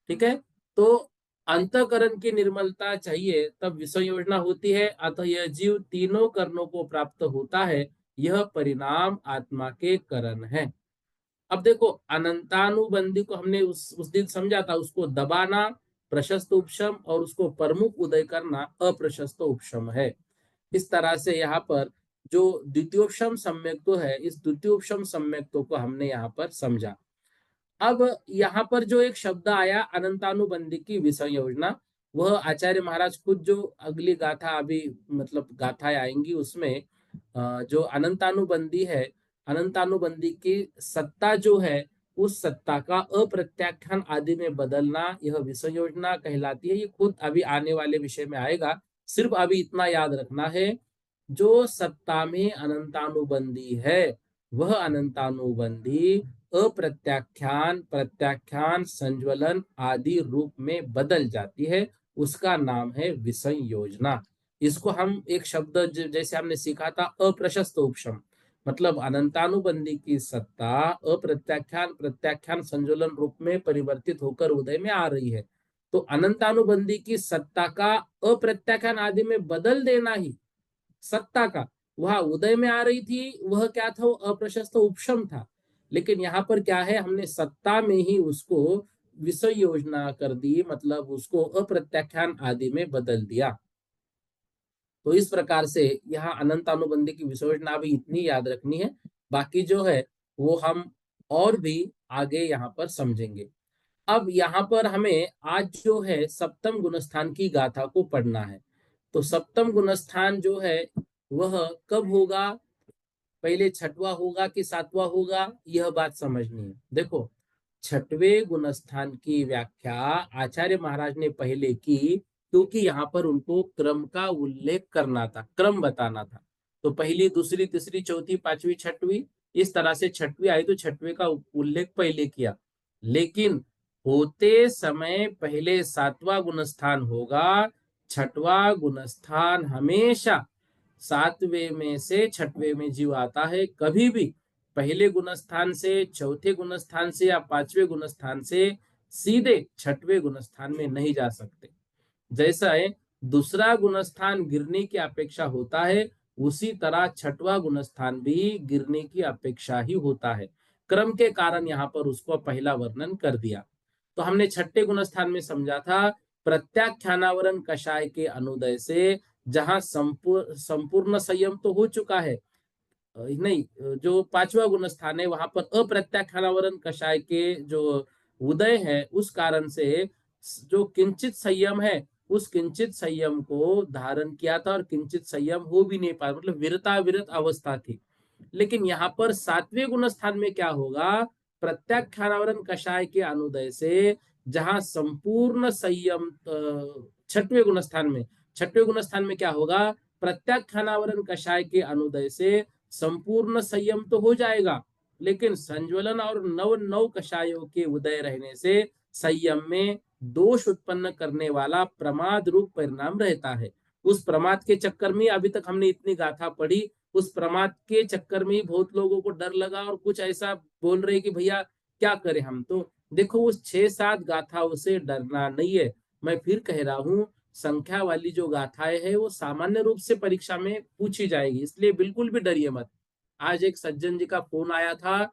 ठीक है, तो अंतःकरण की निर्मलता चाहिए तब विषय योजना होती है, अतः यह जीव तीनों करणों को प्राप्त होता है। यह परिणाम आत्मा के करण है। अब देखो, अनंतानुबंधी को हमने उस दिन समझा था, उसको दबाना प्रशस्त उपशम और उसको प्रमुख उदय करना अप्रशस्त उपशम है। इस तरह से यहाँ पर जो द्वितीयोपशम सम्यक्त्व है, इस द्वितीयोपशम सम्यक्त्व को हमने यहाँ पर समझा। अब यहाँ पर जो एक शब्द आया अनंतानुबंधी की विषय योजना, वह आचार्य महाराज खुद जो अगली गाथा अभी मतलब गाथाएं आएंगी उसमें जो अनंतानुबंधी है, अनंतानुबंधी की सत्ता जो है उस सत्ता का अप्रत्याख्यान आदि में बदलना यह विषय योजना कहलाती है। ये खुद अभी आने वाले विषय में आएगा। सिर्फ अभी इतना याद रखना है, जो सत्ता में अनंतानुबंधी है वह अनंतानुबंधी अप्रत्याख्यान, प्रत्याख्यान, संज्वलन आदि रूप में बदल जाती है। उसका नाम है विषय योजना। इसको हम एक शब्द जैसे हमने सीखा था अप्रशस्त उपशम, मतलब अनंतानुबंधी की सत्ता अप्रत्याख्यान प्रत्याख्यान संजुलन रूप में परिवर्तित होकर उदय में आ रही है। तो अनंतानुबंधी की सत्ता का अप्रत्याख्यान आदि में बदल देना ही सत्ता का, वह उदय में आ रही थी, वह क्या था, वो अप्रशस्त उपशम था। लेकिन यहाँ पर क्या है, हमने सत्ता में ही उसको विषय योजना कर दी, मतलब उसको अप्रत्याख्यान आदि में बदल दिया। तो इस प्रकार से यहाँ अनंत अनुबंधी की विशेषणा भी इतनी याद रखनी है। बाकी जो है वो हम और भी आगे यहाँ पर समझेंगे। अब यहाँ पर हमें आज जो है सप्तम गुणस्थान की गाथा को पढ़ना है। तो सप्तम गुणस्थान जो है वह कब होगा, पहले छठवां होगा कि सातवां होगा, यह बात समझनी है। देखो, छठवें गुणस्थान की व्याख्या आचार्य महाराज ने पहले की, क्योंकि यहाँ पर उनको क्रम का उल्लेख करना था, क्रम बताना था। तो पहली, दूसरी, तीसरी, चौथी, पांचवी, छठवीं, इस तरह से छठवीं आई तो छठवें का उल्लेख पहले किया। लेकिन होते समय पहले सातवां गुणस्थान होगा। छठवां गुणस्थान हमेशा सातवें में से छठवें में जीव आता है। कभी भी पहले गुणस्थान से, चौथे गुणस्थान से या पांचवें गुणस्थान से सीधे छठवें गुणस्थान में नहीं जा सकते। जैसा है दूसरा गुणस्थान गिरने की अपेक्षा होता है, उसी तरह छठवां गुणस्थान भी गिरने की अपेक्षा ही होता है। क्रम के कारण यहाँ पर उसको पहला वर्णन कर दिया। तो हमने छठे गुणस्थान में समझा था, प्रत्याख्यानावरण कषाय के अनुदय से जहां संपूर्ण संयम तो हो चुका है, नहीं, जो पांचवा गुण स्थान है वहां पर अप्रत्याख्यानावरण कषाय के जो उदय है, उस कारण से जो किंचित संयम है, उस किंचित संयम को धारण किया था और किंचित संयम हो भी नहीं पाया, मतलब विरता विरत अवस्था थी। लेकिन यहाँ पर सातवें गुण स्थान में क्या होगा, प्रत्याख्यानावरण कषाय के अनुदय से जहां संपूर्ण संयम, छठवें गुण स्थान में, छठवें गुण स्थान में क्या होगा, प्रत्याख्यानावरण कषाय के अनुदय से संपूर्ण संयम तो हो जाएगा, लेकिन संज्वलन और नव नव कषायों के उदय रहने से संयम में दोष उत्पन्न करने वाला प्रमाद रूप परिणाम रहता है। उस प्रमाद के चक्कर में अभी तक हमने इतनी गाथा पढ़ी, उस प्रमाद के चक्कर में बहुत लोगों को डर लगा और कुछ ऐसा बोल रहे कि भैया क्या करें हम। तो देखो, उस 6-7 गाथाओं से डरना नहीं है। मैं फिर कह रहा हूं, संख्या वाली जो गाथाएं है वो सामान्य रूप से परीक्षा में पूछी जाएगी, इसलिए बिल्कुल भी डरिए मत। आज एक सज्जन जी का फोन आया था,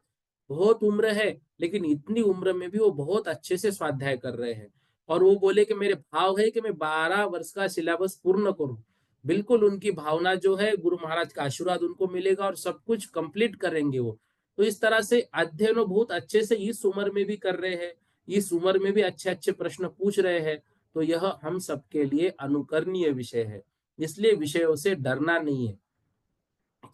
बहुत उम्र है लेकिन इतनी उम्र में भी वो बहुत अच्छे से स्वाध्याय कर रहे हैं, और वो बोले कि मेरे भाव है कि मैं 12 वर्ष का सिलेबस पूर्ण करूं। बिल्कुल उनकी भावना जो है, गुरु महाराज का आशीर्वाद उनको मिलेगा और सब कुछ कंप्लीट करेंगे वो। तो इस तरह से अध्ययन वो बहुत अच्छे से इस उम्र में भी कर रहे हैं, इस उम्र में भी अच्छे अच्छे प्रश्न पूछ रहे हैं। तो यह हम सबके लिए अनुकरणीय विषय है, इसलिए विषयों से डरना नहीं है।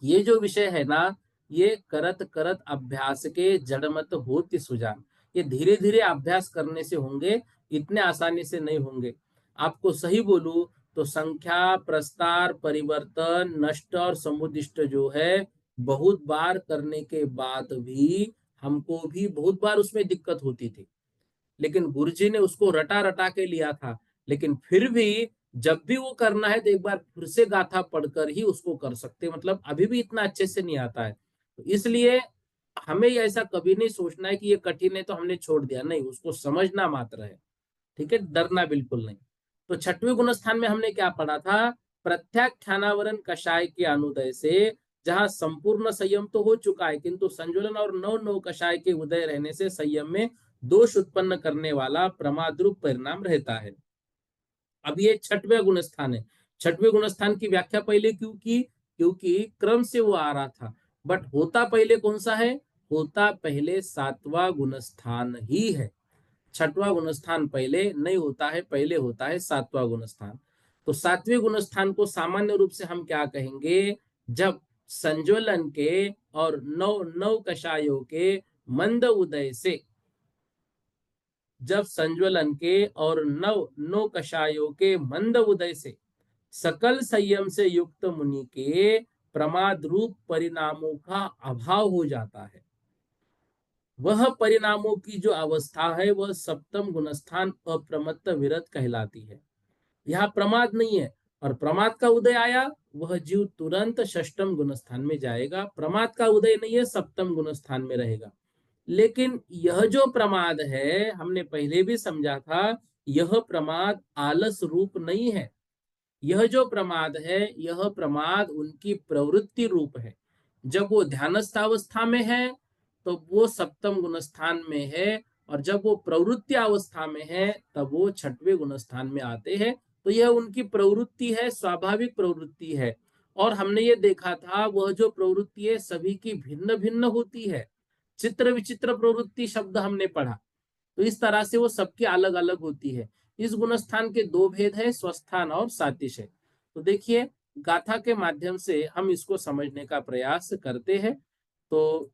ये जो विषय है ना, ये करत करत अभ्यास के जड़मत होती सुजान, ये धीरे धीरे अभ्यास करने से होंगे, इतने आसानी से नहीं होंगे। आपको सही बोलूं तो संख्या, प्रस्तार, परिवर्तन, नष्ट और समुदिष्ट जो है, बहुत बार करने के बाद भी हमको भी बहुत बार उसमें दिक्कत होती थी, लेकिन गुरुजी ने उसको रटा रटा के लिया था। लेकिन फिर भी जब भी वो करना है तो एक बार फिर से गाथा पढ़कर ही उसको कर सकते, मतलब अभी भी इतना अच्छे से नहीं आता है। तो इसलिए हमें ऐसा कभी नहीं सोचना है कि ये कठिन है तो हमने छोड़ दिया, नहीं, उसको समझना मात्र है। ठीक है, डरना बिल्कुल नहीं। तो छठवें गुण स्थान में हमने क्या पढ़ा था, प्रत्याख्यानावरण कषाय के अनुदय से जहां संपूर्ण संयम तो हो चुका है, किंतु संजुलन और नव नव कषाय के उदय रहने से संयम में दोष उत्पन्न करने वाला प्रमादरूप परिणाम रहता है। अब ये छठवें गुण स्थान है। छठवें गुण स्थान की व्याख्या पहले क्यों की, क्योंकि क्रम से वो आ रहा था। बट होता पहले कौन सा है, होता पहले सातवां गुण स्थान ही है। छठवां गुण स्थान पहले नहीं होता है, पहले होता है सातवां गुण स्थान। तो सातवें गुण स्थान को सामान्य रूप से हम क्या कहेंगे, जब संज्वलन के और नव नव कषायों के मंद उदय से, जब संज्वलन के और नव नव कषायों के मंद उदय से सकल संयम से युक्त मुनि के प्रमाद रूप परिणामों का अभाव हो जाता है। वह परिणामों की जो अवस्था है वह सप्तम गुणस्थान अप्रमत्त विरत कहलाती है। यहाँ प्रमाद नहीं है, और प्रमाद का उदय आया, वह जीव तुरंत षष्टम गुणस्थान में जाएगा। प्रमाद का उदय नहीं है, सप्तम गुणस्थान में रहेगा। लेकिन यह जो प्रमाद है, हमने पहले भी समझा था, यह प्रमाद आलस रूप नहीं है। यह जो प्रमाद है, यह प्रमाद उनकी प्रवृत्ति रूप है। जब वो ध्यानस्थ अवस्था में है तो वो सप्तम गुणस्थान में है, और जब वो प्रवृत्ति अवस्था में है तब वो छठवें गुणस्थान में आते हैं। तो यह उनकी प्रवृत्ति है, स्वाभाविक प्रवृत्ति है। और हमने ये देखा था, वह जो प्रवृत्ति है सभी की भिन्न भिन्न होती है। चित्र विचित्र प्रवृत्ति शब्द हमने पढ़ा, तो इस तरह से वो सबकी अलग अलग होती है। इस गुणस्थान के दो भेद है, स्वस्थान और सातिशय। तो देखिए, गाथा के माध्यम से हम इसको समझने का प्रयास करते हैं। तो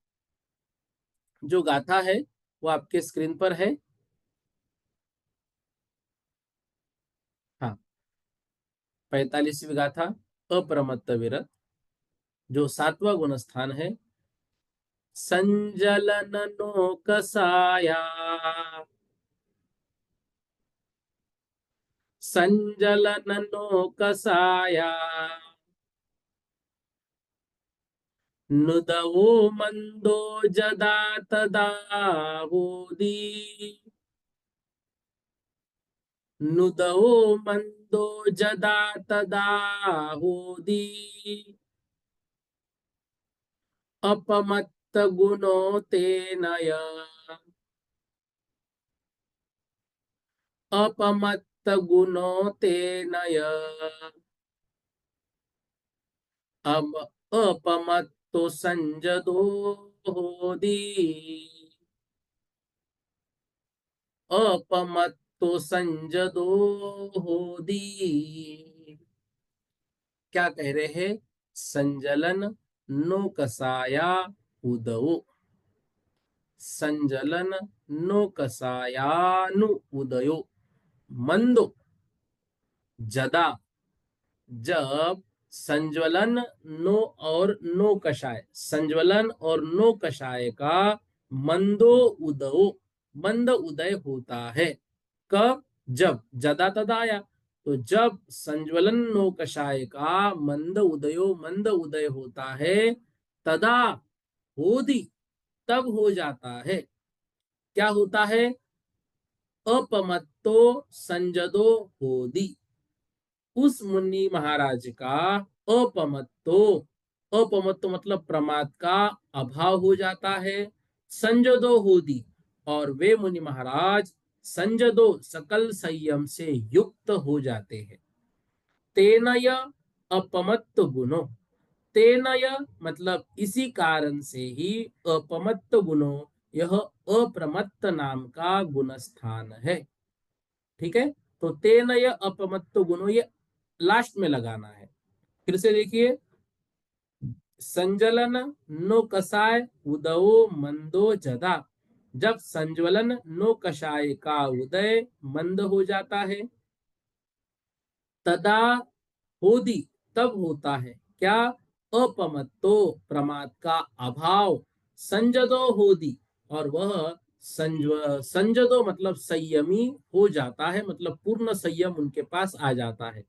जो गाथा है वो आपके स्क्रीन पर है। हाँ, 45वीं गाथा, अप्रमत्त विरत, जो 7वां गुणस्थान है। संजलन नो कसाया, संजलन नो कसाया, नुदवो मंदो जदा तदा होदी, नुदवो मंदो जदा तदा होदी, अपमत्त गुणो तेनय, अपमत्त गुणो तेनय, अब अपमत्तो संजदो होदी, अपमत्तो संजदो होदी। क्या कह रहे हैं? संजलन नो कसाया उदओ, संजलन नो कसायानु उदयो, मंदो जदा, जब संज्वलन नो और नो कषाय, संज्वलन और नो कषाय का मंदो उदयो, मंद उदय होता है। कब? जब जदा तदा आया, तो जब संज्वलन नो कषाय का मंद उदयो, मंद उदय होता है, तदा होदी, तब हो जाता है। क्या होता है? अपमत्तो संजदो होदी, उस मुनि महाराज का अपमत्तो, अपमत्तो मतलब प्रमाद का अभाव हो जाता है। संजदो होदी, और वे मुनि महाराज संजदो सकल संयम से युक्त हो जाते हैं। तेनय अपमत्त गुणों, तेनय मतलब इसी कारण से ही, अपमत्त गुणों, यह अप्रमत्त नाम का गुणस्थान है। ठीक है, तो तेनय अपमत्त गुणों, ये लास्ट में लगाना है। फिर से देखिए, संजलन नो कषाय उदयो मंदो जदा, जब संज्वलन नो कषाय का उदय मंद हो जाता है, तदा होदी, तब होता है क्या? अपमत्तो, प्रमाद का अभाव, संजदो होदी, और वह संजदो मतलब संयमी हो जाता है, मतलब पूर्ण संयम उनके पास आ जाता है।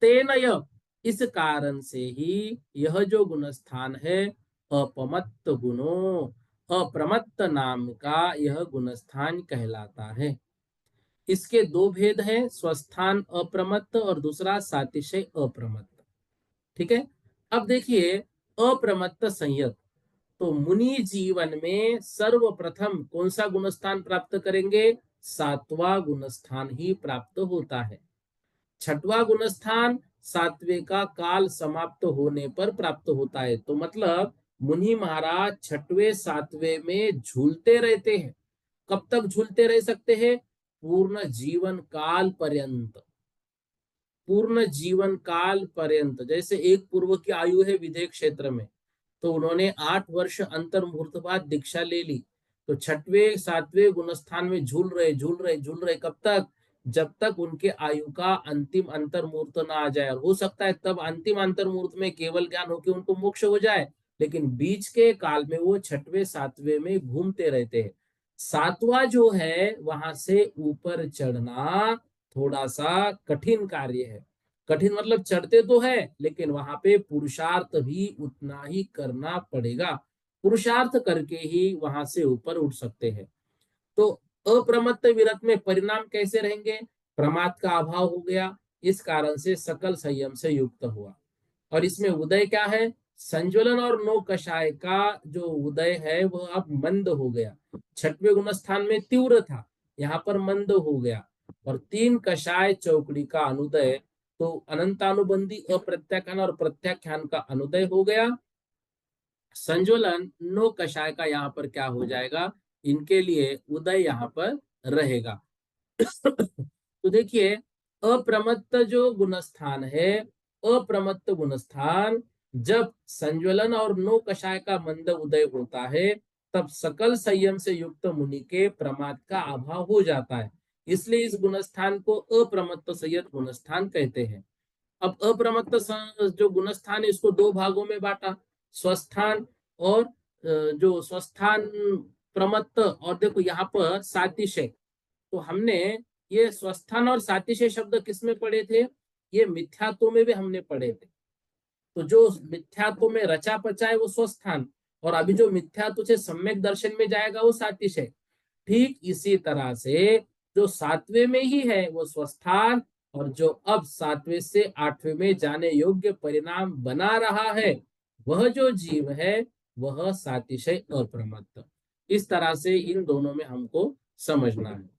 तेनय, इस कारण से ही यह जो गुणस्थान है, अपमत्त गुणों, अप्रमत्त नाम का यह गुणस्थान कहलाता है। इसके दो भेद हैं, स्वस्थान अप्रमत्त और दूसरा सातिशय अप्रमत्त। ठीक है, अब देखिए, अप्रमत्त संयत, तो मुनि जीवन में सर्वप्रथम कौन सा गुणस्थान प्राप्त करेंगे? 7वां गुणस्थान ही प्राप्त होता है। छठवां गुणस्थान 7वें का काल समाप्त होने पर प्राप्त होता है। तो मतलब मुनि महाराज 6वें 7वें में झूलते रहते हैं। कब तक झूलते रह सकते हैं? पूर्ण जीवन काल पर्यंत, पूर्ण जीवन काल पर्यंत। जैसे एक पूर्व की आयु है विदेह क्षेत्र में, तो उन्होंने 8 वर्ष अंतर मुहूर्त बाद दीक्षा ले ली, तो 6वें 7वें गुणस्थान में झूल रहे झूल रहे झूल रहे, कब तक? जब तक उनके आयु का अंतिम अंतर मुहूर्त ना आ जाए। और हो सकता है तब अंतिम अंतर मुहूर्त में केवल ज्ञान होकर उनको मोक्ष हो जाए, लेकिन बीच के काल में वो 6वें 7वें में घूमते रहते हैं। 7वां जो है, वहां से ऊपर चढ़ना थोड़ा सा कठिन कार्य है। कठिन मतलब चढ़ते तो है, लेकिन वहां पे पुरुषार्थ भी उतना ही करना पड़ेगा। पुरुषार्थ करके ही वहां से ऊपर उठ सकते हैं। तो अप्रमत्त विरत में परिणाम कैसे रहेंगे? प्रमाद का अभाव हो गया, इस कारण से सकल संयम से युक्त हुआ। और इसमें उदय क्या है? संज्वलन और नौ कषाय का जो उदय है वह अब मंद हो गया। छठवें गुण स्थान में तीव्र था, यहाँ पर मंद हो गया। और तीन कषाय चौकड़ी का अनुदय, तो अनंतानुबंधी अप्रत्याख्यान और प्रत्याख्यान का अनुदय हो गया। संज्वलन नो कषाय का यहाँ पर क्या हो जाएगा? इनके लिए उदय यहाँ पर रहेगा। तो देखिए, अप्रमत्त जो गुणस्थान है, अप्रमत्त गुणस्थान जब संज्वलन और नो कषाय का मंद उदय होता है, तब सकल संयम से युक्त मुनि के प्रमाद का अभाव हो जाता है। इसलिए इस गुणस्थान को अप्रमत्त संयत गुणस्थान कहते हैं। अब अप्रमत्त जो गुणस्थान है इसको दो भागों में बांटा, स्वस्थान और जो स्वस्थान प्रमत्त। और देखो यहाँ पर सातिशय, तो हमने ये स्वस्थान और सातिशय शब्द किस में पढ़े थे? ये मिथ्यात्व में भी हमने पढ़े थे। तो जो मिथ्यात्व में रचा पचा है वो स्वस्थान, और अभी जो मिथ्यात्व से सम्यक दर्शन में जाएगा वो सातिशय। ठीक इसी तरह से जो सातवें में ही है वो स्वस्थान, और जो अब सातवें से आठवें में जाने योग्य परिणाम बना रहा है वह जो जीव है वह सातिशय अप्रमत्त। इस तरह से इन दोनों में हमको समझना है।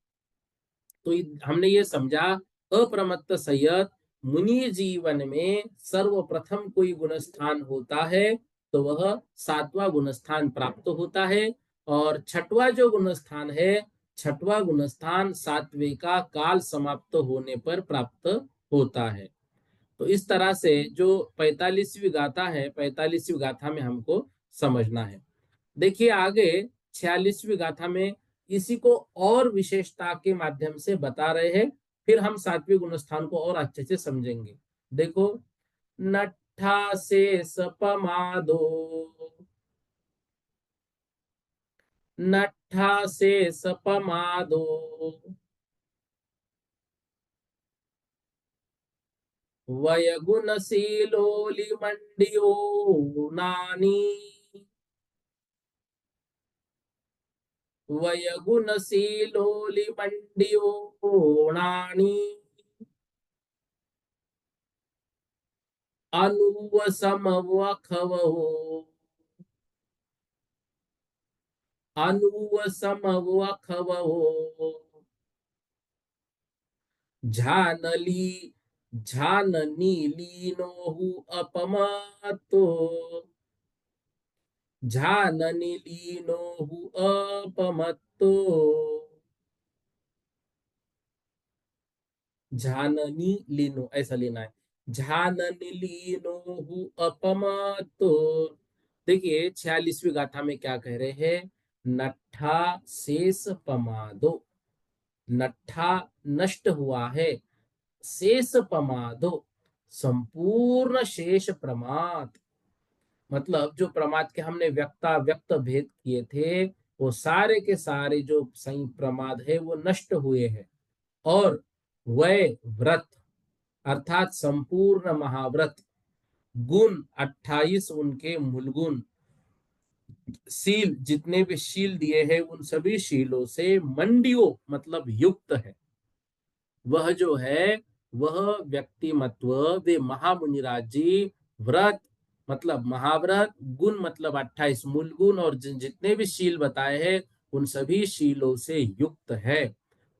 तो हमने ये समझा, अप्रमत्त संयत मुनि जीवन में सर्वप्रथम कोई गुणस्थान होता है तो वह सातवां गुणस्थान प्राप्त होता है। और छठवां जो गुणस्थान है, छठवां गुणस्थान सातवें का काल समाप्त होने पर प्राप्त होता है। तो इस तरह से जो 45वीं गाथा है, 45वीं गाथा में हमको समझना है। देखिए आगे 46वीं गाथा में इसी को और विशेषता के माध्यम से बता रहे हैं, फिर हम सातवें गुणस्थान को और अच्छे से समझेंगे। देखो, नट्ठा से सपमादो, नट्ठा से सपमादो, वयगुणशीलोलिमण्डियो नानी, वयगुणशीलोलिमण्डियो नानी, अनुवसमवखवो, अनुवसमवखवो, झानली झाननी लीनोहु अपमत्तो, झाननी लीनोहु अपमत्तो, झाननी लीनो ऐसा लेना है, झाननी लीनोहु अपमत्तो। देखिए 46वीं गाथा में क्या कह रहे हैं? नट्ठा शेष पमादो, नट्ठा नष्ट हुआ है, शेष पमादो संपूर्ण शेष प्रमाद, मतलब जो प्रमाद के हमने व्यक्ता व्यक्त भेद किए थे वो सारे के सारे जो सही प्रमाद है वो नष्ट हुए हैं। और वह व्रत अर्थात संपूर्ण महाव्रत, गुण 28 उनके मूल गुण, शील जितने भी शील दिए हैं उन सभी शीलों से मंडियो मतलब युक्त है। वह जो है वह व्यक्तिमत्व, वे महामुनिराज जी व्रत मतलब महाव्रत, गुण मतलब 28 मूल गुण, और जितने भी शील बताए हैं उन सभी शीलों से युक्त है।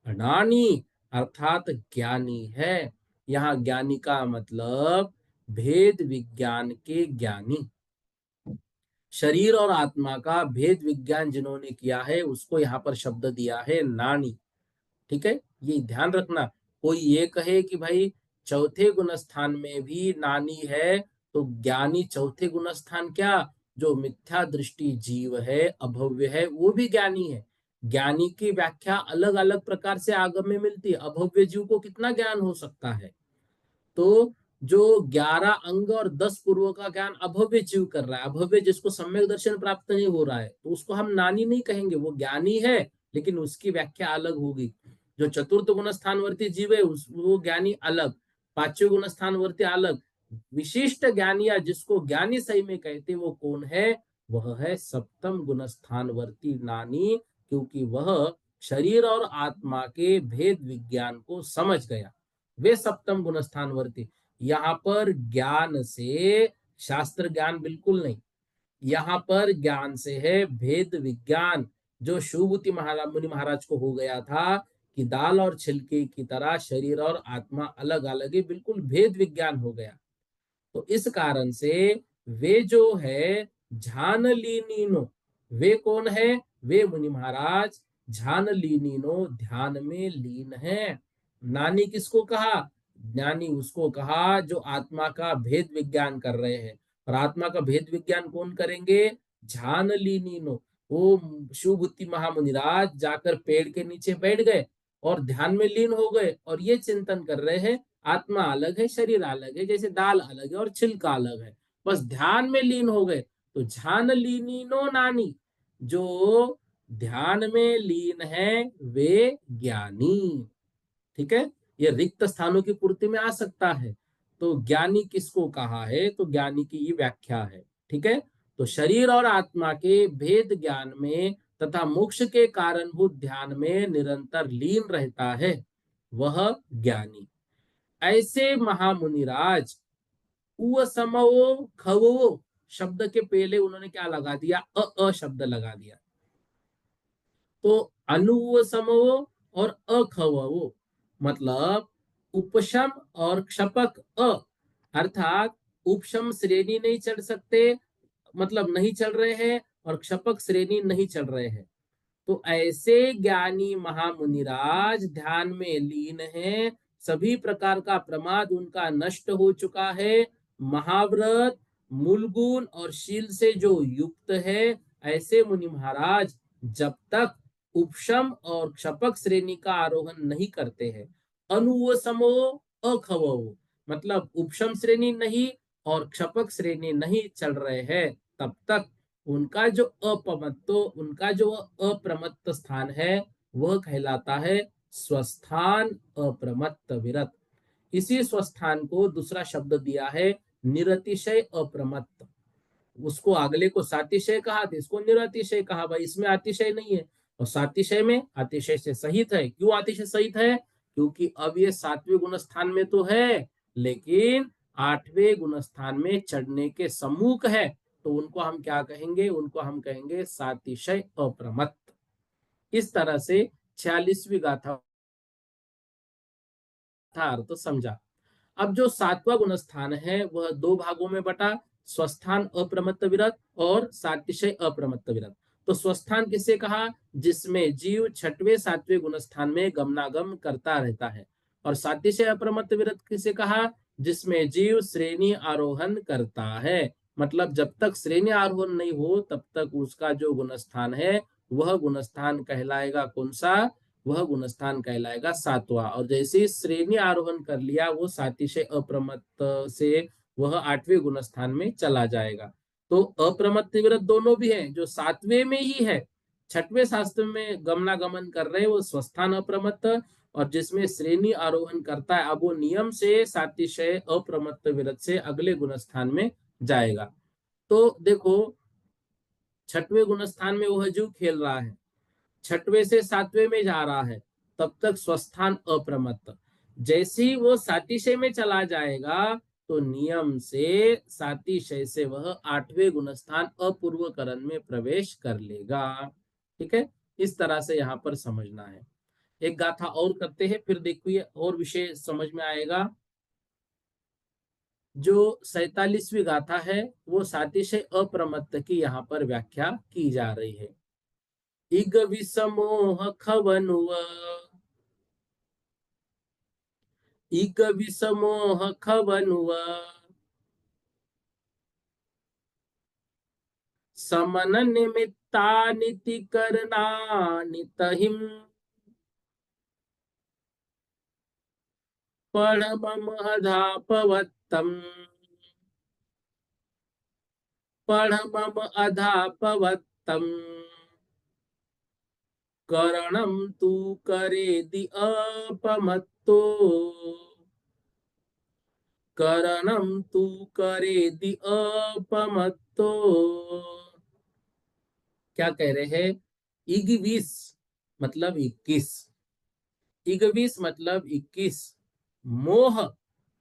अनानी अर्थात ज्ञानी है। यहाँ ज्ञानी का मतलब भेद विज्ञान के ज्ञानी, शरीर और आत्मा का भेद विज्ञान जिन्होंने किया है उसको यहाँ पर शब्द दिया है नानी। ठीक है, ये ध्यान रखना। कोई ये कहे कि भाई चौथे गुण स्थान में भी नानी है, तो ज्ञानी चौथे गुण स्थान क्या, जो मिथ्या दृष्टि जीव है अभव्य है वो भी ज्ञानी है। ज्ञानी की व्याख्या अलग अलग प्रकार से आगम में मिलती है। अभव्य जीव को कितना ज्ञान हो सकता है? तो जो 11 अंग और 10 पूर्वों का ज्ञान अभव्य जीव कर रहा है, अभव्य जिसको सम्यक दर्शन प्राप्त नहीं हो रहा है, तो उसको हम नानी नहीं कहेंगे, वो ज्ञानी है लेकिन उसकी व्याख्या अलग होगी। जो चतुर्थ गुण स्थानवर्ती जीव है वो ज्ञानी अलग। पांचवें गुण स्थान वरती अलग विशिष्ट ज्ञानी या जिसको ज्ञानी सही में कहते वो कौन है? वह है सप्तम गुण स्थान वर्ती ज्ञानी, क्योंकि वह शरीर और आत्मा के भेद विज्ञान को समझ गया। वे सप्तम गुण स्थान वर्ती। यहाँ पर ज्ञान से शास्त्र ज्ञान बिल्कुल नहीं, यहाँ पर ज्ञान से है भेद विज्ञान, जो शुभूति महाराज मुनि महाराज को हो गया था कि दाल और छिलके की तरह शरीर और आत्मा अलग अलग है, बिल्कुल भेद विज्ञान हो गया। तो इस कारण से वे जो है झान लीनीनो, वे कौन है? वे मुनि महाराज झान लीनीनो, ध्यान में लीन है। नानी किसको कहा? ज्ञानी उसको कहा जो आत्मा का भेद विज्ञान कर रहे हैं। और आत्मा का भेद विज्ञान कौन करेंगे? झान लीनीनो। वो शिवभूति महामुनिराज जाकर पेड़ के नीचे बैठ गए और ध्यान में लीन हो गए और ये चिंतन कर रहे हैं आत्मा अलग है, शरीर अलग है, जैसे दाल अलग है और छिलका अलग है, बस ध्यान में लीन हो गए। तो ध्यान लीनीनो नानी, जो ध्यान में लीन है वे ज्ञानी। ठीक है, ये रिक्त स्थानों की पूर्ति में आ सकता है। तो ज्ञानी किसको कहा है? तो ज्ञानी की ये व्याख्या है। ठीक है, तो शरीर और आत्मा के भेद ज्ञान में तथा मोक्ष के कारणभूत ध्यान में निरंतर लीन रहता है, वह ज्ञानी। ऐसे महामुनिराज उ समो खवो शब्द के पहले उन्होंने क्या लगा दिया? अ शब्द लगा दिया। तो अनु समो और अखवो मतलब उपशम और क्षपक अर्थात उपशम श्रेणी नहीं चढ़ सकते, मतलब नहीं चल रहे हैं, और क्षपक श्रेणी नहीं चल रहे हैं। तो ऐसे ज्ञानी महामुनिराज ध्यान में लीन हैं, सभी प्रकार का प्रमाद उनका नष्ट हो चुका है, महाव्रत मूल गुण और शील से जो युक्त है, ऐसे मुनि महाराज जब तक उपशम और क्षपक श्रेणी का आरोहण नहीं करते हैं, अनुवसमो अखवो मतलब उपशम श्रेणी नहीं और क्षपक श्रेणी नहीं चल रहे हैं, तब तक उनका जो उनका जो अप्रमत्त स्थान है वह कहलाता है स्वस्थान अप्रमत्त विरत। इसी स्वस्थान को दूसरा शब्द दिया है निरतिशय अप्रमत्त। उसको अगले को सातिशय कहा था, इसको निरतिशय कहा। भाई इसमें अतिशय नहीं है, और सातिशय में अतिशय से सहित है। क्यों अतिशय सहित है? क्योंकि अब ये सातवें गुण स्थान में तो है, लेकिन आठवें गुण स्थान में चढ़ने के सम्मुख है। तो उनको हम क्या कहेंगे? उनको हम कहेंगे सातिशय अप्रमत्त। इस तरह से 46वीं गाथा अर्थ तो समझा। अब जो सातवां गुण स्थान है वह दो भागों में बटा, स्वस्थान अप्रमत्त विरत और सातिशय अप्रमत्त विरत। तो स्वस्थान किसे कहा? जिसमें जीव छठवें सातवें गुण स्थान में गमनागम करता रहता है। और सातिशय अप्रमत्त विरत किसे कहा? जिसमें जीव श्रेणी आरोहण करता है। मतलब जब तक श्रेणी आरोहण नहीं हो तब तक उसका जो गुण स्थान है वह गुण स्थान कहलाएगा कौन सा? वह गुणस्थान कहलाएगा सातवां। और जैसे ही श्रेणी आरोहण कर लिया वो सातिशय अप्रमत्त से वह आठवें गुणस्थान में चला जाएगा। तो अप्रमत्त विरत दोनों भी है, जो सातवें में ही है, छठवें शास्त्र में गमनागमन कर रहे हैं वो स्वस्थान अप्रमत्त, और जिसमें श्रेणी आरोहण करता है अब वो नियम से सातिशय अप्रमत्त विरत से अगले गुणस्थान में जाएगा। तो देखो छठवें गुणस्थान में वह जीव खेल रहा है, छठवें से सातवें में जा रहा है, तब तक स्वस्थान अप्रमत्त। जैसे ही वो सातिशय में चला जाएगा तो नियम से सातिशय से वह आठवें गुणस्थान अपूर्वकरण में प्रवेश कर लेगा। ठीक है, इस तरह से यहाँ पर समझना है। एक गाथा और करते हैं, फिर देखिए और विषय समझ में आएगा। जो 47वीं गाथा है वो सातिशय अप्रमत्त की यहाँ पर व्याख्या की जा रही है। इग विसमोह खवनुव, इग विसमोह खवनुव, समन निमित्ता निति करना नितहिम, पढ़मम अधापवत्तम, पढ़मम अधापवत्तम, करणम तू करे दि अपमत्तो, करणम तू करेदि अपमत्तो। क्या कह रहे हैं? इगवीस मतलब 21, इगवीस मतलब 21, मोह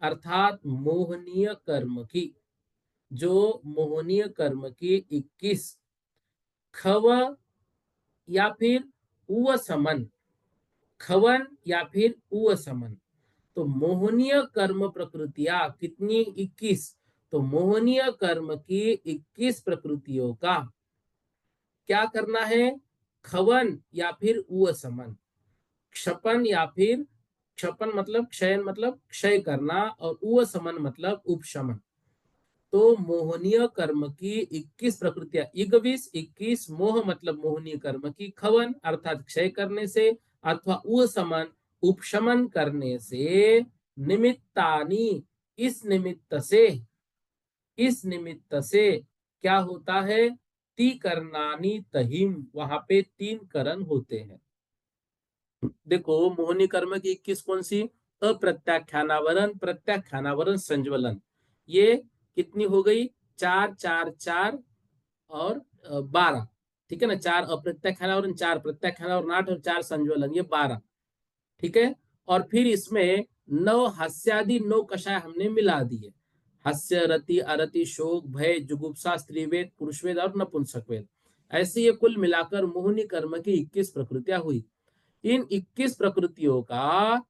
अर्थात मोहनीय कर्म की, जो मोहनीय कर्म की 21, खव या फिर उव समन, खवन या फिर उव समन। तो मोहनीय कर्म प्रकृतियां कितनी? 21। तो मोहनीय कर्म की 21 प्रकृतियों का क्या करना है? खवन या फिर उव समन, क्षपन या फिर, क्षपन मतलब क्षयन मतलब क्षय करना, और उव समन मतलब उपशमन। तो मोहनीय कर्म की 21 प्रकृतियां, इगवीस 21, मोह मतलब मोहनीय कर्म की, खवन अर्थात क्षय करने से, अथवा उपशमन उपशमन करने से, निमित्तानी इस निमित्त से, इस निमित्त से क्या होता है? ती करनानी तहिम, वहां पे 3 करण होते हैं। देखो मोहनी कर्म की 21 कौन सी? अप्रत्याख्यानावरण, प्रत्याख्यानावरण, संज्वलन। ये कितनी हो गई? 4 4 4 और 12। ठीक है ना? 4 अप्रत्याख्यानावरण, 4 प्रत्याख्यानावरण, 8 और 4 संज्वलन, ये 12। ठीक है। और फिर इसमें 9 हास्यादि 9 कषाय हमने मिला दिए। हास्य, रति, अरति, शोक, भय, जुगुप्सा, स्त्रीवेद, पुरुषवेद और नपुंसकवेद। ऐसे ये कुल मिलाकर मोहनी कर्म की 21 प्रकृतियां हुई। इन 21 प्रकृतियों का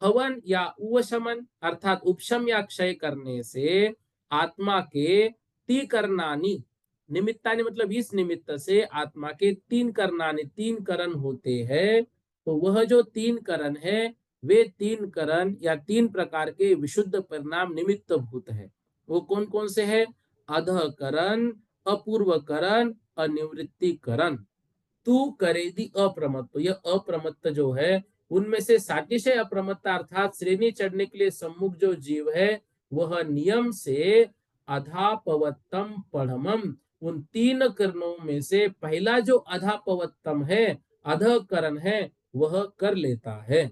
हवन या उपशमन अर्थात उपशम या क्षय करने से आत्मा के ती करनानी, निमित्तानी मतलब इस निमित्त से आत्मा के 3 करनानी, 3 करण होते हैं। तो वह जो 3 करण है, वे 3 करण या 3 प्रकार के विशुद्ध परिणाम निमित्त भूत है। वो कौन कौन से है? अधकरण, अपूर्वकरण, अनिवृत्तिकरण। तू करेदी अप्रमत्त, यह अप्रमत्त जो है उनमें से सातिशय अप्रमत्ता अर्थात श्रेणी चढ़ने के लिए सम्मुख जो जीव है, वह नियम से अधापवत्तम पढ़मम, उन 3 करणों में से पहला जो अधापवत्तम है, अधकरण है, वह कर लेता है।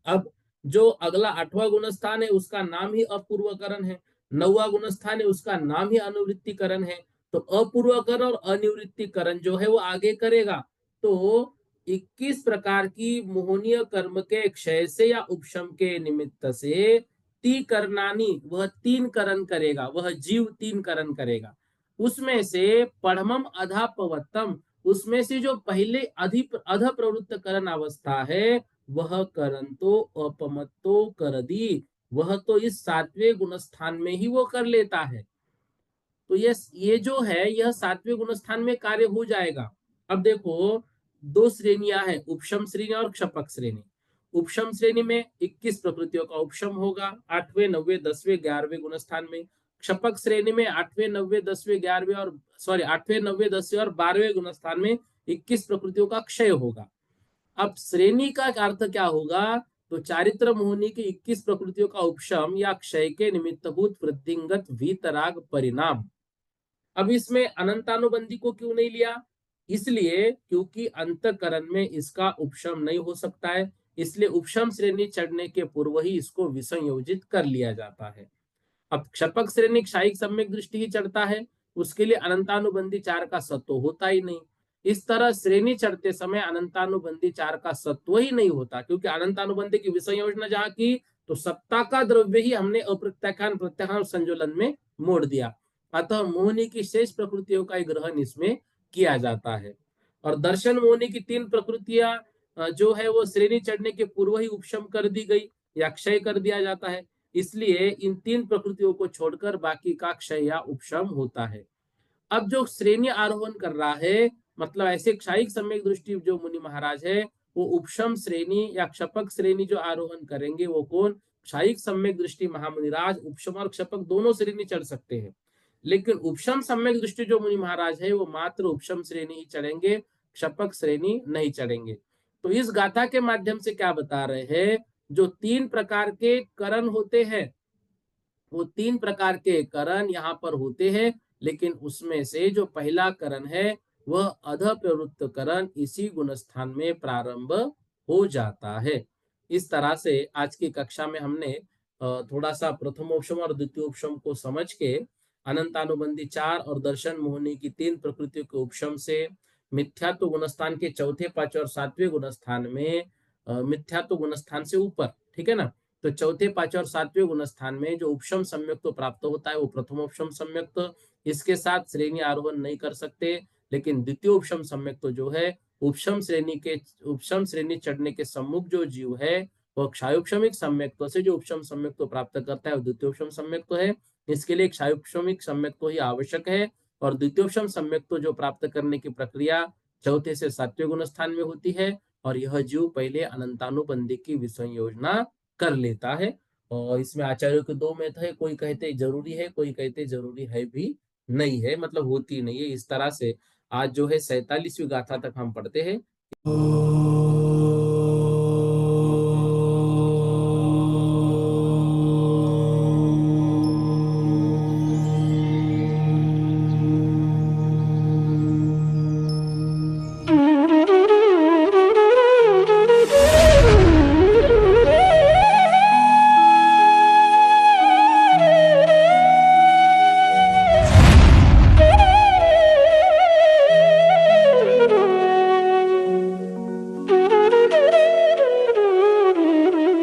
अब जो अगला 8वां गुणस्थान है उसका नाम ही अपूर्वकरण है, 9वां गुणस्थान है उसका नाम ही अनुवृत्तिकरण है। तो अपूर्वकरण और अनिवृत्तिकरण जो है वो आगे करेगा। तो 21 प्रकार की मोहनीय कर्म के क्षय से या उपशम के निमित्त से ती करनानी, वह 3 करण करेगा, वह जीव 3 करण करेगा। उसमें से पढ़मम अधापवत्तम, उसमें से जो पहले अध प्रवृत्त करण अवस्था है, वह करण तो अपमत्तो कर दी, वह तो इस 7वें गुणस्थान में ही वो कर लेता है। तो ये जो है यह 7वें गुणस्थान में कार्य हो जाएगा। अब देखो 2 श्रेणियां हैं, उपशम श्रेणी और क्षपक श्रेणी। उपशम श्रेणी में 21 प्रकृतियों का उपशम होगा 8वें 9वें 10वें 11वें गुणस्थान में। क्षपक श्रेणी में 8वें 9वें 10वें 11वें और 8वें 9वें 10वें और 12वें गुणस्थान में 21 प्रकृतियों का क्षय होगा। अब श्रेणी का अर्थ क्या होगा? तो चारित्र मोहनी की 21 प्रकृतियों का उपशम या क्षय के निमित्तभूत वृद्धिंगत वीतराग परिणाम। अब इसमें अनंतानुबंधी को क्यों नहीं लिया? इसलिए क्योंकि अंतकरण में इसका उपशम नहीं हो सकता है, इसलिए उपशम श्रेणी चढ़ने के पूर्व ही इसको विसंयोजित कर लिया जाता है। अब क्षपक श्रेणी क्षायिक सम्यक दृष्टि ही चढ़ता है, उसके लिए अनंतानुबंधी 4 का सत्व होता ही नहीं। इस तरह श्रेणी चढ़ते समय अनंतानुबंधी 4 का सत्व ही नहीं होता, क्योंकि अनंतानुबंधी की विषय योजना जहां की, तो सत्ता का द्रव्य ही हमने अप्रत्याख्यान प्रत्याख्यान संजुलन में मोड़ दिया। अतः मोहनी की शेष प्रकृतियों का ग्रहण इसमें किया जाता है। और दर्शन मोहनी की 3 प्रकृतियां जो है वो श्रेणी चढ़ने के पूर्व ही उपशम कर दी गई या क्षय कर दिया जाता है। इसलिए इन 3 प्रकृतियों को छोड़कर बाकी का क्षय या उपशम होता है। अब जो श्रेणी आरोहण कर रहा है, मतलब ऐसे क्षायिक सम्यक दृष्टि जो मुनि महाराज है, वो उपशम श्रेणी या क्षपक श्रेणी जो आरोहण करेंगे, वो कौन? क्षायिक सम्यक दृष्टि महामुनिराज उपशम और क्षपक दोनों श्रेणी चढ़ सकते हैं। लेकिन उपशम सम्यक दृष्टि जो मुनि महाराज है, वो मात्र उपशम श्रेणी ही चढ़ेंगे, क्षपक श्रेणी नहीं चढ़ेंगे। तो इस गाथा के माध्यम से क्या बता रहे हैं? जो 3 प्रकार के करण होते हैं, वो 3 प्रकार के करण यहाँ पर होते हैं, लेकिन उसमें से जो पहला करण है वह अध प्रवृत्त करण इसी गुणस्थान में प्रारंभ हो जाता है। इस तरह से आज की कक्षा में हमने थोड़ा सा प्रथमोपशम और द्वितीयोपशम को समझ के अनंतानुबंधी 4 और दर्शन मोहनी की 3 प्रकृतियों के उपशम से मिथ्यात्व गुणस्थान के चौथे, पांचवें और सातवें गुणस्थान में मिथ्यात्व गुणस्थान से ऊपर, ठीक है ना। तो चौथे, पांचवें और सातवें गुणस्थान में जो उपशम सम्यक्त तो प्राप्त होता है वो प्रथमोपशम सम्यक्त, इसके साथ श्रेणी आरोहण नहीं कर सकते। लेकिन द्वितीय उपशम सम्यक्त जो है, उपशम श्रेणी चढ़ने के सम्मुख जो जीव है वो क्षायुक्षमिक सम्यक्तों से जो उपशम सम्यक्त प्राप्त करता है वो द्वितीयोपशम सम्यक्त है। इसके लिए क्षायुक्षमिक सम्यक्त ही आवश्यक है। और द्वितीयोपशम सम्यक्त जो प्राप्त करने की प्रक्रिया चौथे से सातवें गुण स्थान में होती है। और यह जीव पहले अनंतानुबंधी की विसंयोजना कर लेता है। और इसमें आचार्यों के दो मत है, कोई कहते जरूरी है, कोई कहते जरूरी है भी नहीं है, मतलब होती नहीं है। इस तरह से आज जो है 47वीं गाथा तक हम पढ़ते हैं।